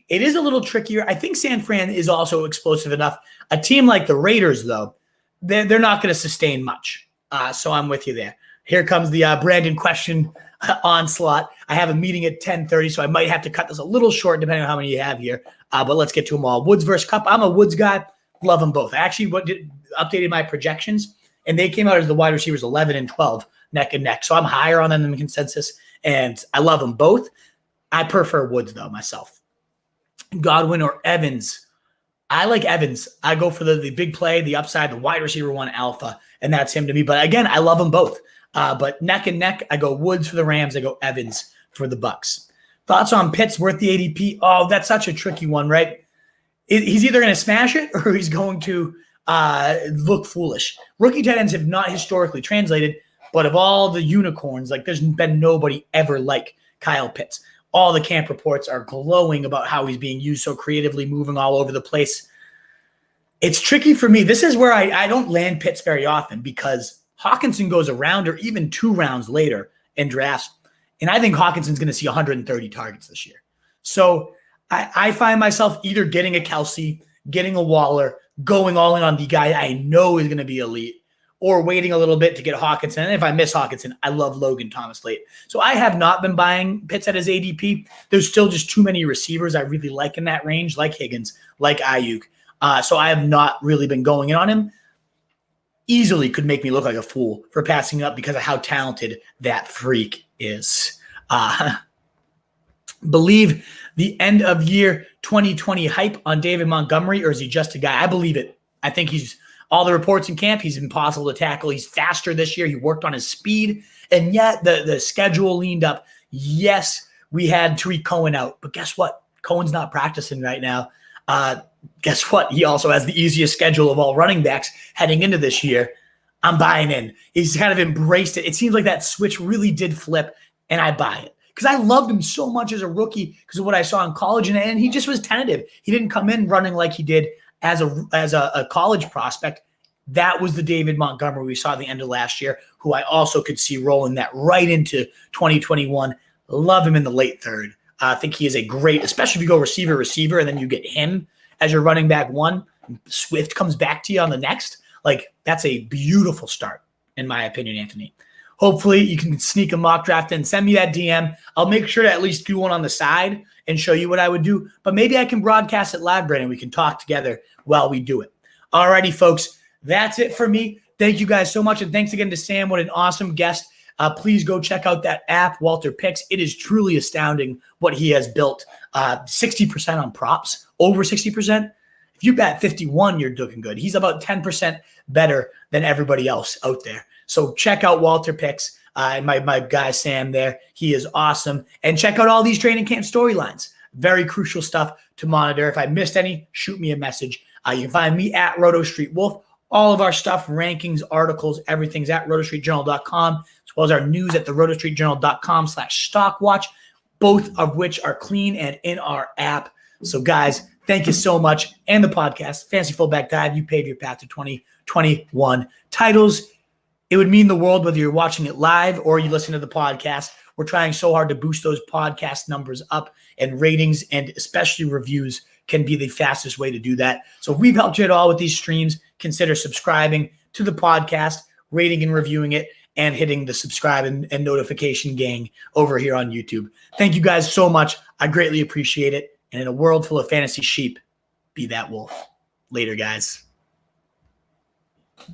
It is a little trickier. I think San Fran is also explosive enough. A team like the Raiders, though, they're not going to sustain much. So I'm with you there. Here comes the Brandon question onslaught. I have a meeting at 10:30, so I might have to cut this a little short depending on how many you have here. But let's get to them all. Woods versus Cup. I'm a Woods guy. Love them both. I actually updated my projections, and they came out as the wide receivers 11 and 12, neck and neck. So I'm higher on them than consensus, and I love them both. I prefer Woods, though, myself. Godwin or Evans. I like Evans. I go for the big play, the upside, the wide receiver 1 alpha, and that's him to me. But again, I love them both. But neck and neck, I go Woods for the Rams. I go Evans for the Bucks. Thoughts on Pitts worth the ADP? Oh, that's such a tricky one, right? He's either going to smash it or he's going to look foolish. Rookie tight ends have not historically translated, but of all the unicorns, there's been nobody ever like Kyle Pitts. All the camp reports are glowing about how he's being used so creatively, moving all over the place. It's tricky for me. This is where I don't land Pitts very often because Hawkinson goes a round or even 2 rounds later in drafts, and I think Hawkinson's going to see 130 targets this year. So I find myself either getting a Kelsey, getting a Waller, going all in on the guy I know is going to be elite, or waiting a little bit to get Hawkinson. And if I miss Hawkinson, I love Logan Thomas late. So I have not been buying Pitts at his ADP. There's still just too many receivers I really like in that range, like Higgins, like Ayuk. So I have not really been going in on him. Easily could make me look like a fool for passing up because of how talented that freak is. Believe the end of year 2020 hype on David Montgomery, or is he just a guy? I believe it. I think he's all the reports in camp. He's impossible to tackle. He's faster this year. He worked on his speed, and yet the schedule leaned up. Yes, we had Tariq Cohen out, but guess what? Cohen's not practicing right now. Guess what? He also has the easiest schedule of all running backs heading into this year. I'm buying in. He's kind of embraced it. It seems like that switch really did flip, and I buy it. Because I loved him so much as a rookie because of what I saw in college, and he just was tentative. He didn't come in running like he did as a college prospect. That was the David Montgomery we saw at the end of last year, who I also could see rolling that right into 2021. Love him in the late third. I think he is a great, especially if you go receiver, and then you get him as your running back one. Swift comes back to you on the next. Like, that's a beautiful start, in my opinion, Anthony. Hopefully, you can sneak a mock draft in. Send me that DM. I'll make sure to at least do one on the side and show you what I would do. But maybe I can broadcast it live, Brandon. We can talk together while we do it. Alrighty, folks. That's it for me. Thank you guys so much. And thanks again to Sam. What an awesome guest. Please go check out that app, Walter Picks. It is truly astounding what he has built. 60% on props, over 60%. If you bet 51, you're looking good. He's about 10% better than everybody else out there. So check out Walter Picks and my guy Sam there. He is awesome. And check out all these training camp storylines. Very crucial stuff to monitor. If I missed any, shoot me a message. You can find me at Roto Street Wolf. All of our stuff, rankings, articles, everything's at rotostreetjournal.com, as well as our news at the rotostreetjournal.com/stockwatch, both of which are clean and in our app. So, guys, thank you so much. And the podcast, Fantasy Fullback Dive, you paved your path to 2021 titles. It would mean the world whether you're watching it live or you listen to the podcast. We're trying so hard to boost those podcast numbers up, and ratings and especially reviews can be the fastest way to do that. So if we've helped you at all with these streams, consider subscribing to the podcast, rating and reviewing it, and hitting the subscribe and notification gang over here on YouTube. Thank you guys so much. I greatly appreciate it. And in a world full of fantasy sheep, be that wolf. Later, guys.